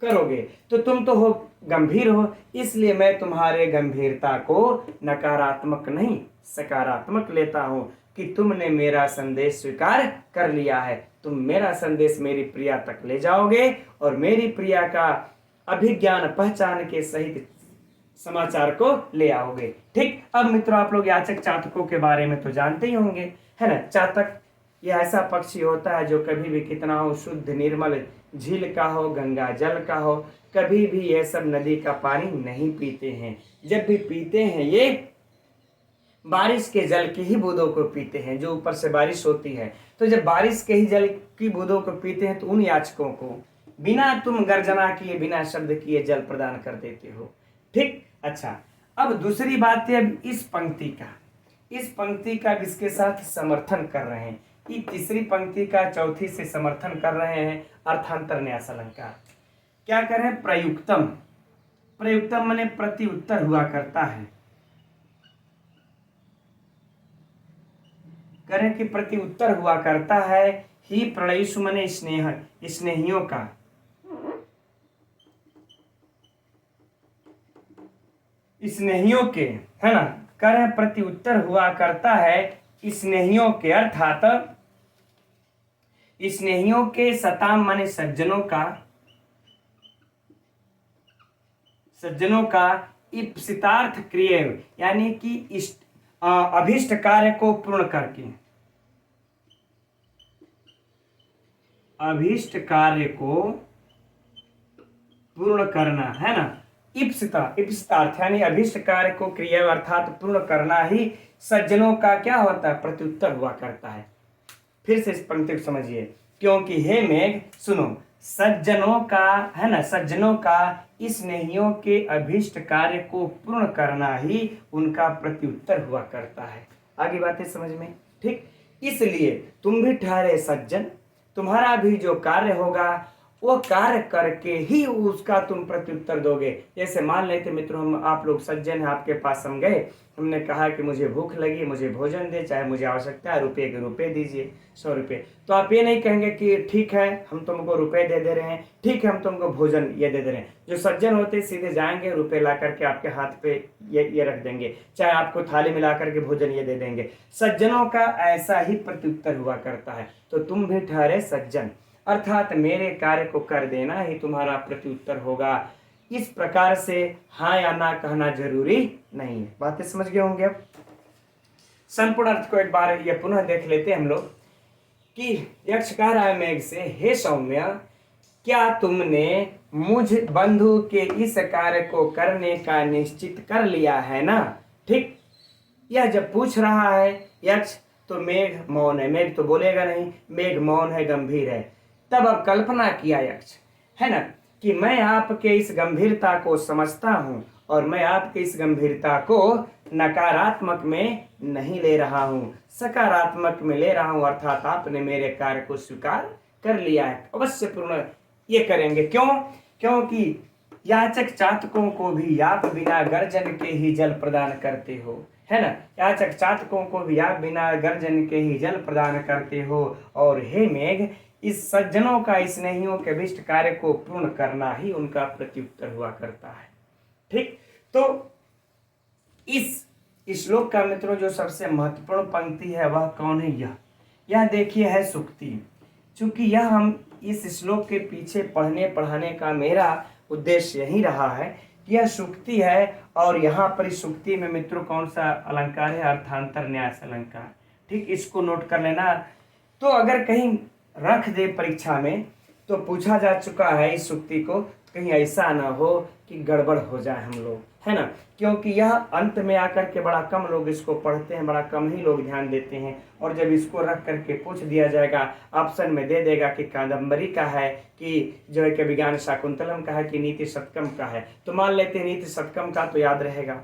करोगे, तो तुम तो हो गंभीर हो, इसलिए मैं तुम्हारे गंभीरता को नकारात्मक नहीं सकारात्मक लेता हूं। कि तुमने मेरा संदेश स्वीकार कर लिया है। तुम मेरा संदेश मेरी प्रिया तक ले जाओगे और मेरी प्रिया का अभिज्ञान पहचान के सहित समाचार को ले आओगे। ठीक, अब मित्रों आप लोग याचक चातकों के बारे में तो जानते ही होंगे, है ना। चातक यह ऐसा पक्षी होता है जो कभी भी कितना हो शुद्ध निर्मल झील का हो, गंगा जल का हो, कभी भी यह सब नदी का पानी नहीं पीते हैं। जब भी पीते हैं ये बारिश के जल की ही बूंदों को पीते हैं, जो ऊपर से बारिश होती है। तो जब बारिश के ही जल की बूंदों को पीते हैं तो उन याचकों को बिना तुम गर्जना किए, बिना शब्द किए जल प्रदान कर देते हो। ठीक, अच्छा, अब दूसरी बात है, अब इस पंक्ति का किसके साथ समर्थन कर रहे हैं? ये तीसरी पंक्ति का चौथी से समर्थन कर रहे हैं अर्थांतर न्यास अलंकार। क्या कर रहे हैं? प्रयुक्तम माने प्रति उत्तर हुआ करता है, करें कि प्रति उत्तर हुआ करता है। ही प्रणयिषु माने स्नेह, स्नेहियों का, स्नेहियों के, है ना, करें प्रति उत्तर हुआ करता है स्नेहियों के, अर्थात स्नेहियों के, सताम माने सज्जनों का इप्सितार्थ क्रिय, यानी कि अभिष्ट कार्य को पूर्ण करके, अभिष्ट कार्य को पूर्ण करना, है ना। इप्सितार्थ यानी अभिष्ट कार्य को क्रिया अर्थात पूर्ण करना ही सज्जनों का क्या होता है? प्रत्युत्तर हुआ करता है। फिर से इस पंक्ति को समझिए, क्योंकि हे मेघ सुनो, सज्जनों का, है ना, सज्जनों का स्नेहियों के अभिष्ट कार्य को पूर्ण करना ही उनका प्रत्युत्तर हुआ करता है। आगे बातें समझ में? ठीक, इसलिए तुम भी ठहरे सज्जन, तुम्हारा भी जो कार्य होगा वो कार्य करके ही उसका तुम प्रत्युत्तर दोगे। जैसे मान लेते मित्रों, हम आप लोग सज्जन हैं, आपके पास हम गए, हमने कहा कि मुझे भूख लगी, मुझे भोजन दे, चाहे मुझे आवश्यकता है रुपये के रुपये दीजिए, 100 रुपये। तो आप ये नहीं कहेंगे कि ठीक है हम तुमको रुपए दे दे रहे हैं, ठीक है हम तुमको भोजन ये दे दे रहे हैं। जो सज्जन होते सीधे जाएंगे, रुपये ला करके आपके हाथ पे ये रख देंगे, चाहे आपको थाली में ला करके भोजन ये दे देंगे। सज्जनों का ऐसा ही प्रत्युत्तर हुआ करता है। तो तुम भी ठहरे सज्जन, अर्थात मेरे कार्य को कर देना ही तुम्हारा प्रत्युत्तर होगा। इस प्रकार से हाँ या ना कहना जरूरी नहीं है। बातें समझ गए होंगे। अब संपूर्ण अर्थ को एक बार ये पुनः देख लेते हम लोग कि यक्ष कह रहा है मेघ से, हे सौम्य, क्या तुमने मुझ बंधु के इस कार्य को करने का निश्चित कर लिया है ना? ठीक, यह जब पूछ रहा है यक्ष तो मेघ मौन है, मेघ तो बोलेगा नहीं, मेघ मौन है, गंभीर है। तब अब कल्पना किया यक्ष, है ना, कि मैं आपके इस गंभीरता को समझता हूं और मैं आपके इस गंभीरता को नकारात्मक में नहीं ले रहा हूं, सकारात्मक में ले रहा हूं, अर्थात आपने मेरे कार्य को स्वीकार कर लिया है, अवश्य पूर्ण ये करेंगे। क्यों? क्योंकि याचक चातकों को भी आप बिना गर्जन के ही जल प्रदान करते हो, है ना। याचक चातकों को भी आप बिना गर्जन के ही जल प्रदान करते हो। और हे मेघ, इस सज्जनों का स्नेहियों के अभिष्ट कार्य को पूर्ण करना ही उनका प्रत्युत्तर हुआ करता है। ठीक, तो इस श्लोक का मित्रों जो सबसे महत्वपूर्ण पंक्ति है वह कौन है? यह देखिए है सुक्ति। चूंकि यह हम इस श्लोक के पीछे पढ़ाने का मेरा उद्देश्य यही रहा है कि यह सुक्ति है। और यहाँ पर इस सुक्ति में मित्रों कौन सा अलंकार है? अर्थांतर न्यास अलंकार। ठीक, इसको नोट कर लेना। तो अगर कहीं रख दे परीक्षा में तो पूछा जा चुका है इस सुक्ति को, कहीं ऐसा ना हो कि गड़बड़ हो जाए हम लोग, है ना। क्योंकि यह अंत में आकर के बड़ा कम लोग इसको पढ़ते हैं, बड़ा कम ही लोग ध्यान देते हैं। और जब इसको रख करके पूछ दिया जाएगा, ऑप्शन में दे देगा कि कादम्बरी का है, कि जो है कि विज्ञान शाकुंतलम का है, कि नीति शतकम का है, तो मान लेते हैं नीति शतकम का तो याद रहेगा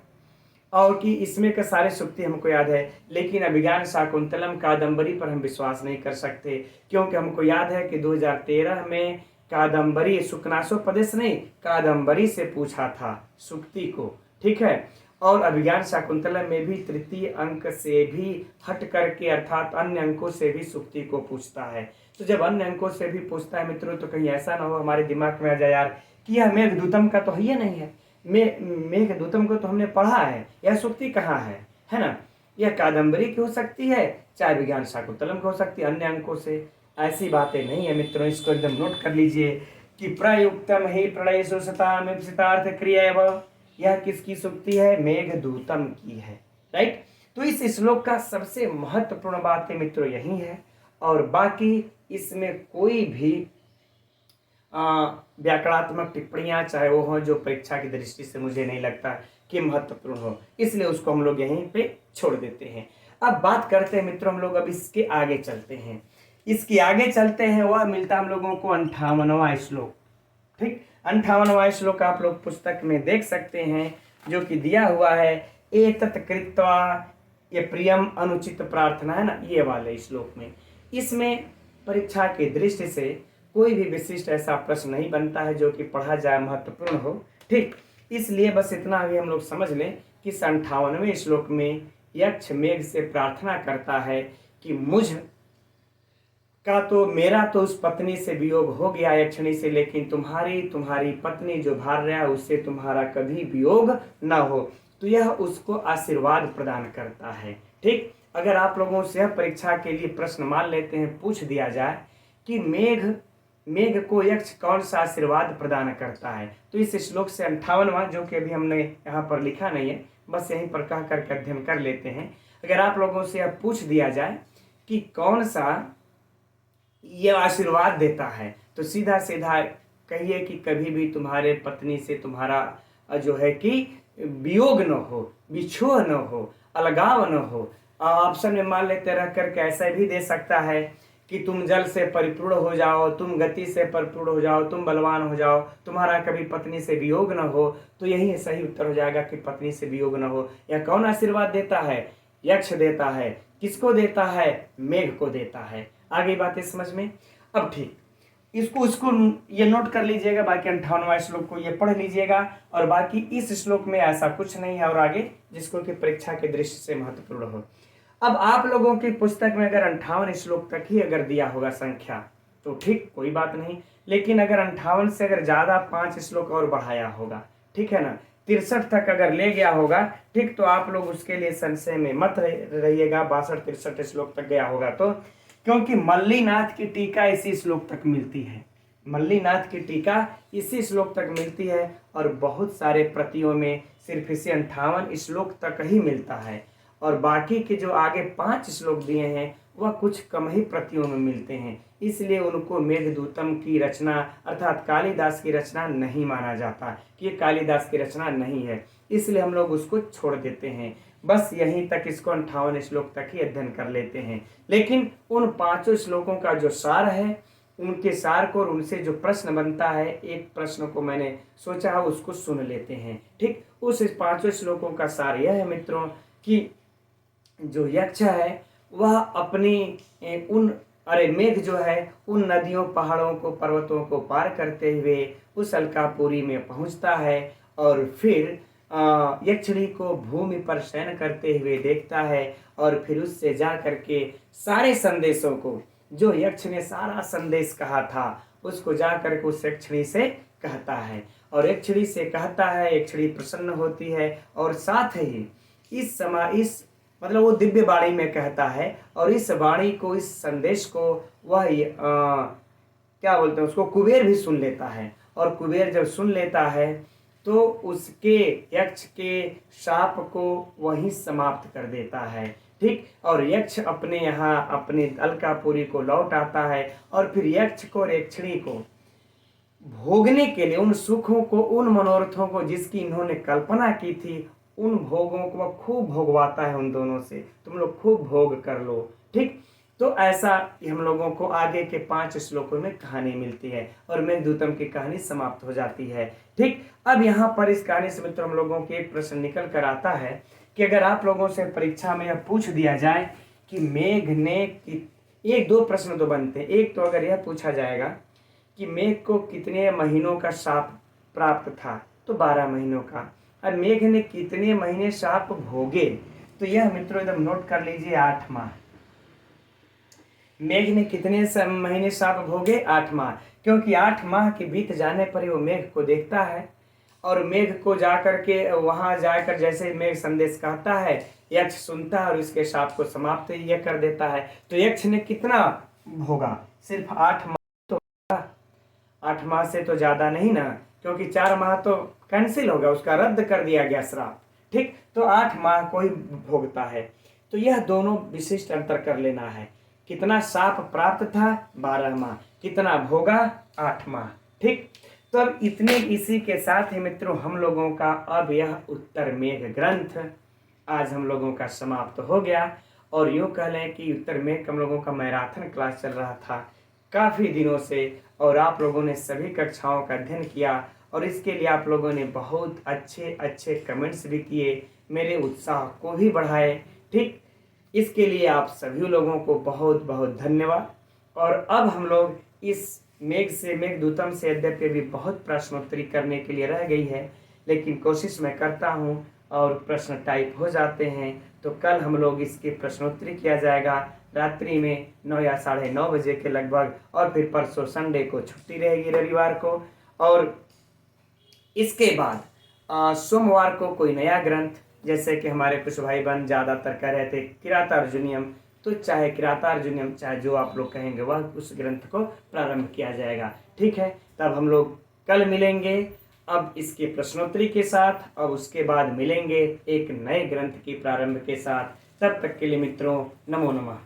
और कि इसमें के सारे सुक्ति हमको याद है। लेकिन अभिज्ञान शाकुंतलम कादम्बरी पर हम विश्वास नहीं कर सकते, क्योंकि हमको याद है कि 2013 में कादम्बरी, शुकनासोपदेश नहीं, कादम्बरी से पूछा था सुक्ति को। ठीक है, और अभिज्ञान शाकुंतलम में भी तृतीय अंक से भी हट करके, अर्थात अन्य अंकों से भी सुक्ति को पूछता है। तो जब अन्य अंकों से भी पूछता है मित्रों, तो कहीं ऐसा ना हो हमारे दिमाग में आ जाए यार कि यह मेघदूतम का तो है नहीं है, मेघदूतम को तो हमने पढ़ा है, यह सुक्ति कहाँ है ना। यह कादम्बरी की हो सकती है, चाहे विज्ञान शाकुंतलम की हो सकती है अन्य अंकों से। ऐसी बातें नहीं है मित्रों, इसको एकदम नोट कर लीजिए कि प्रयुक्तम ही प्रणय सुसताम ईप्सितार्थ क्रिया व, यह किसकी सूक्ति है, मेघदूतम की है। राइट, तो इस श्लोक का सबसे महत्वपूर्ण बात है मित्रों यही है, और बाकी इसमें कोई भी व्याकरणात्मक टिप्पणियां चाहे वो हो जो परीक्षा की दृष्टि से मुझे नहीं लगता कि महत्वपूर्ण हो, इसलिए उसको हम लोग यहीं पे छोड़ देते हैं। अब बात करते हैं मित्रों हम लोग, अब इसके आगे चलते हैं, इसके आगे चलते हैं, वह मिलता हम लोगों को 58वां श्लोक। ठीक, 58वां श्लोक आप लोग पुस्तक में देख सकते हैं, जो कि दिया हुआ है, एतत् कृत्वा, ये प्रियम अनुचित प्रार्थना है ना, ये वाले श्लोक में। इसमें परीक्षा की दृष्टि से कोई भी विशिष्ट ऐसा प्रश्न नहीं बनता है जो कि पढ़ा जाए महत्वपूर्ण हो। ठीक, इसलिए बस इतना भी हम लोग समझ लें कि 58वें श्लोक में यक्ष मेघ से प्रार्थना करता है कि मुझ का तो मेरा तो उस पत्नी से वियोग हो गया यक्षिणी से, लेकिन तुम्हारी पत्नी जो भार्या है उससे तुम्हारा कभी वियोग न हो। तो यह उसको आशीर्वाद प्रदान करता है। ठीक, अगर आप लोगों से परीक्षा के लिए प्रश्न मान लेते हैं, पूछ दिया जाए कि मेघ को यक्ष कौन सा आशीर्वाद प्रदान करता है, तो इस श्लोक से 58वां, जो कि अभी हमने यहाँ पर लिखा नहीं है, बस यहीं पर कह करके अध्ययन कर लेते हैं। अगर आप लोगों से यह पूछ दिया जाए कि कौन सा यह आशीर्वाद देता है, तो सीधा सीधा कहिए कि कभी भी तुम्हारे पत्नी से तुम्हारा जो है कि वियोग न हो, बिछोह न हो, अलगाव न हो। ऑप्शन में मान लेते रह करके ऐसा भी दे सकता है कि तुम जल से परिपूर्ण हो जाओ, तुम गति से परिपूर्ण हो जाओ, तुम बलवान हो जाओ, तुम्हारा कभी पत्नी से वियोग न हो। तो यही सही उत्तर हो जाएगा कि पत्नी से वियोग न हो। यह कौन आशीर्वाद देता है, यक्ष देता है। किसको देता है, मेघ को देता है। आगे बातें समझ में। अब ठीक, इसको ये नोट कर लीजिएगा, बाकी 58वां श्लोक को ये पढ़ लीजिएगा, और बाकी इस श्लोक में ऐसा कुछ नहीं है और आगे जिसको कि परीक्षा के दृष्टि से महत्वपूर्ण हो। अब आप लोगों की पुस्तक में अगर 58 श्लोक तक ही अगर दिया होगा संख्या तो ठीक, कोई बात नहीं, लेकिन अगर 58 से अगर ज्यादा 5 श्लोक और बढ़ाया होगा, ठीक है ना, 63 तक अगर ले गया होगा, ठीक, तो आप लोग उसके लिए संशय में मत रहिएगा। 62-63 श्लोक तक गया होगा तो, क्योंकि मल्लीनाथ की टीका इसी श्लोक तक मिलती है, मल्लीनाथ की टीका इसी श्लोक तक मिलती है, और बहुत सारे प्रतियों में सिर्फ इसे 58 श्लोक तक ही मिलता है, और बाकी के जो आगे 5 श्लोक दिए हैं वह कुछ कम ही प्रतियों में मिलते हैं, इसलिए उनको मेघदूतम की रचना अर्थात कालिदास की रचना नहीं माना जाता, कि ये कालिदास की रचना नहीं है, इसलिए हम लोग उसको छोड़ देते हैं। बस यहीं तक, इसको 58 श्लोक तक ही अध्ययन कर लेते हैं। लेकिन उन 5 श्लोकों का जो सार है, उनके सार को और उनसे जो प्रश्न बनता है, एक प्रश्न को मैंने सोचा है उसको सुन लेते हैं। ठीक, उस 5 श्लोकों का सार यह है मित्रों कि जो यक्ष है वह अपनी मेघ जो है उन नदियों, पहाड़ों को, पर्वतों को पार करते हुए उस अलकापुरी में पहुंचता है, और फिर यक्षिणी को भूमि पर शयन करते हुए देखता है, और फिर उससे जा करके सारे संदेशों को, जो यक्ष ने सारा संदेश कहा था, उसको जा करके उस यक्षिणी से कहता है, और यक्षिणी से कहता है, यक्षिणी प्रसन्न होती है, और साथ ही इस मतलब वो दिव्य वाणी में कहता है, और इस वाणी को, इस संदेश को वह क्या बोलते हैं उसको, कुबेर भी सुन लेता है, और कुबेर जब सुन लेता है तो उसके यक्ष के शाप को वहीं समाप्त कर देता है। ठीक, और यक्ष अपने यहाँ अपने अलकापुरी को लौट आता है, और फिर यक्ष को और यक्षिणी को भोगने के लिए उन सुखों को, उन मनोरथों को जिसकी इन्होंने कल्पना की थी, उन भोगों को खूब भोगवाता है उन दोनों से, तुम लोग खूब भोग कर लो। ठीक, तो ऐसा हम लोगों को आगे के 5 श्लोकों में कहानी मिलती है, और मेघदूतम की कहानी समाप्त हो जाती है। ठीक, अब यहाँ पर इस कहानी से मित्रों हम लोगों के एक प्रश्न निकल कर आता है कि अगर आप लोगों से परीक्षा में यह पूछ दिया जाए कि मेघ ने, 1-2 प्रश्न तो बनते हैं। एक तो अगर यह पूछा जाएगा कि मेघ को कितने महीनों का शाप प्राप्त था, तो 12 महीनों का, और मेघ ने कितने महीने शाप भोगे, तो यह मित्रों एकदम नोट कर लीजिए, 8 माह। मेघ ने कितने महीने शाप भोगे, 8 माह, क्योंकि 8 माह के बीत जाने पर ही वो मेघ को देखता है, और मेघ को जाकर के वहां जाकर जैसे मेघ संदेश कहता है यक्ष सुनता है और इसके शाप को समाप्त यह कर देता है। तो यक्ष ने कितना भोगा? सिर्फ 8 माह। तो 8 माह से तो ज्यादा नहीं ना, क्योंकि 4 माह तो कैंसिल हो गया, उसका रद्द कर दिया गया श्राप। ठीक, तो 8 माह को ही भोगता है। तो यह दोनों विशिष्ट अंतर कर लेना है। कितना शाप प्राप्त था? 12 माह। कितना भोगा? 8 माह। ठीक, तो अब इतने इसी के साथ ही मित्रों हम लोगों का अब यह उत्तर मेघ ग्रंथ आज हम लोगों का समाप्त हो गया। और यूँ कह लें कि उत्तर मेघ हम लोगों का मैराथन क्लास चल रहा था काफ़ी दिनों से, और आप लोगों ने सभी कक्षाओं का अध्ययन किया और इसके लिए आप लोगों ने बहुत अच्छे अच्छे कमेंट्स भी किए, मेरे उत्साह को भी बढ़ाए। ठीक, इसके लिए आप सभी लोगों को बहुत बहुत धन्यवाद। और अब हम लोग इस मेघदूतम से यद्यपि भी बहुत प्रश्नोत्तरी करने के लिए रह गई है, लेकिन कोशिश मैं करता हूँ और प्रश्न टाइप हो जाते हैं। तो कल हम लोग इसकी प्रश्नोत्तरी किया जाएगा रात्रि में 9 या 9:30 बजे के लगभग, और फिर परसों संडे को छुट्टी रहेगी, रविवार को। और इसके बाद सोमवार को कोई नया ग्रंथ, जैसे कि हमारे कुछ भाई बहन ज़्यादातर कह रहे थे किरातार्जुनीयम, तो चाहे किरातार्जुनीयम चाहे जो आप लोग कहेंगे वह उस ग्रंथ को प्रारंभ किया जाएगा। ठीक है, तब हम लोग कल मिलेंगे अब इसके प्रश्नोत्तरी के साथ, और उसके बाद मिलेंगे एक नए ग्रंथ की प्रारंभ के साथ। तब तक के लिए मित्रों, नमो नमः।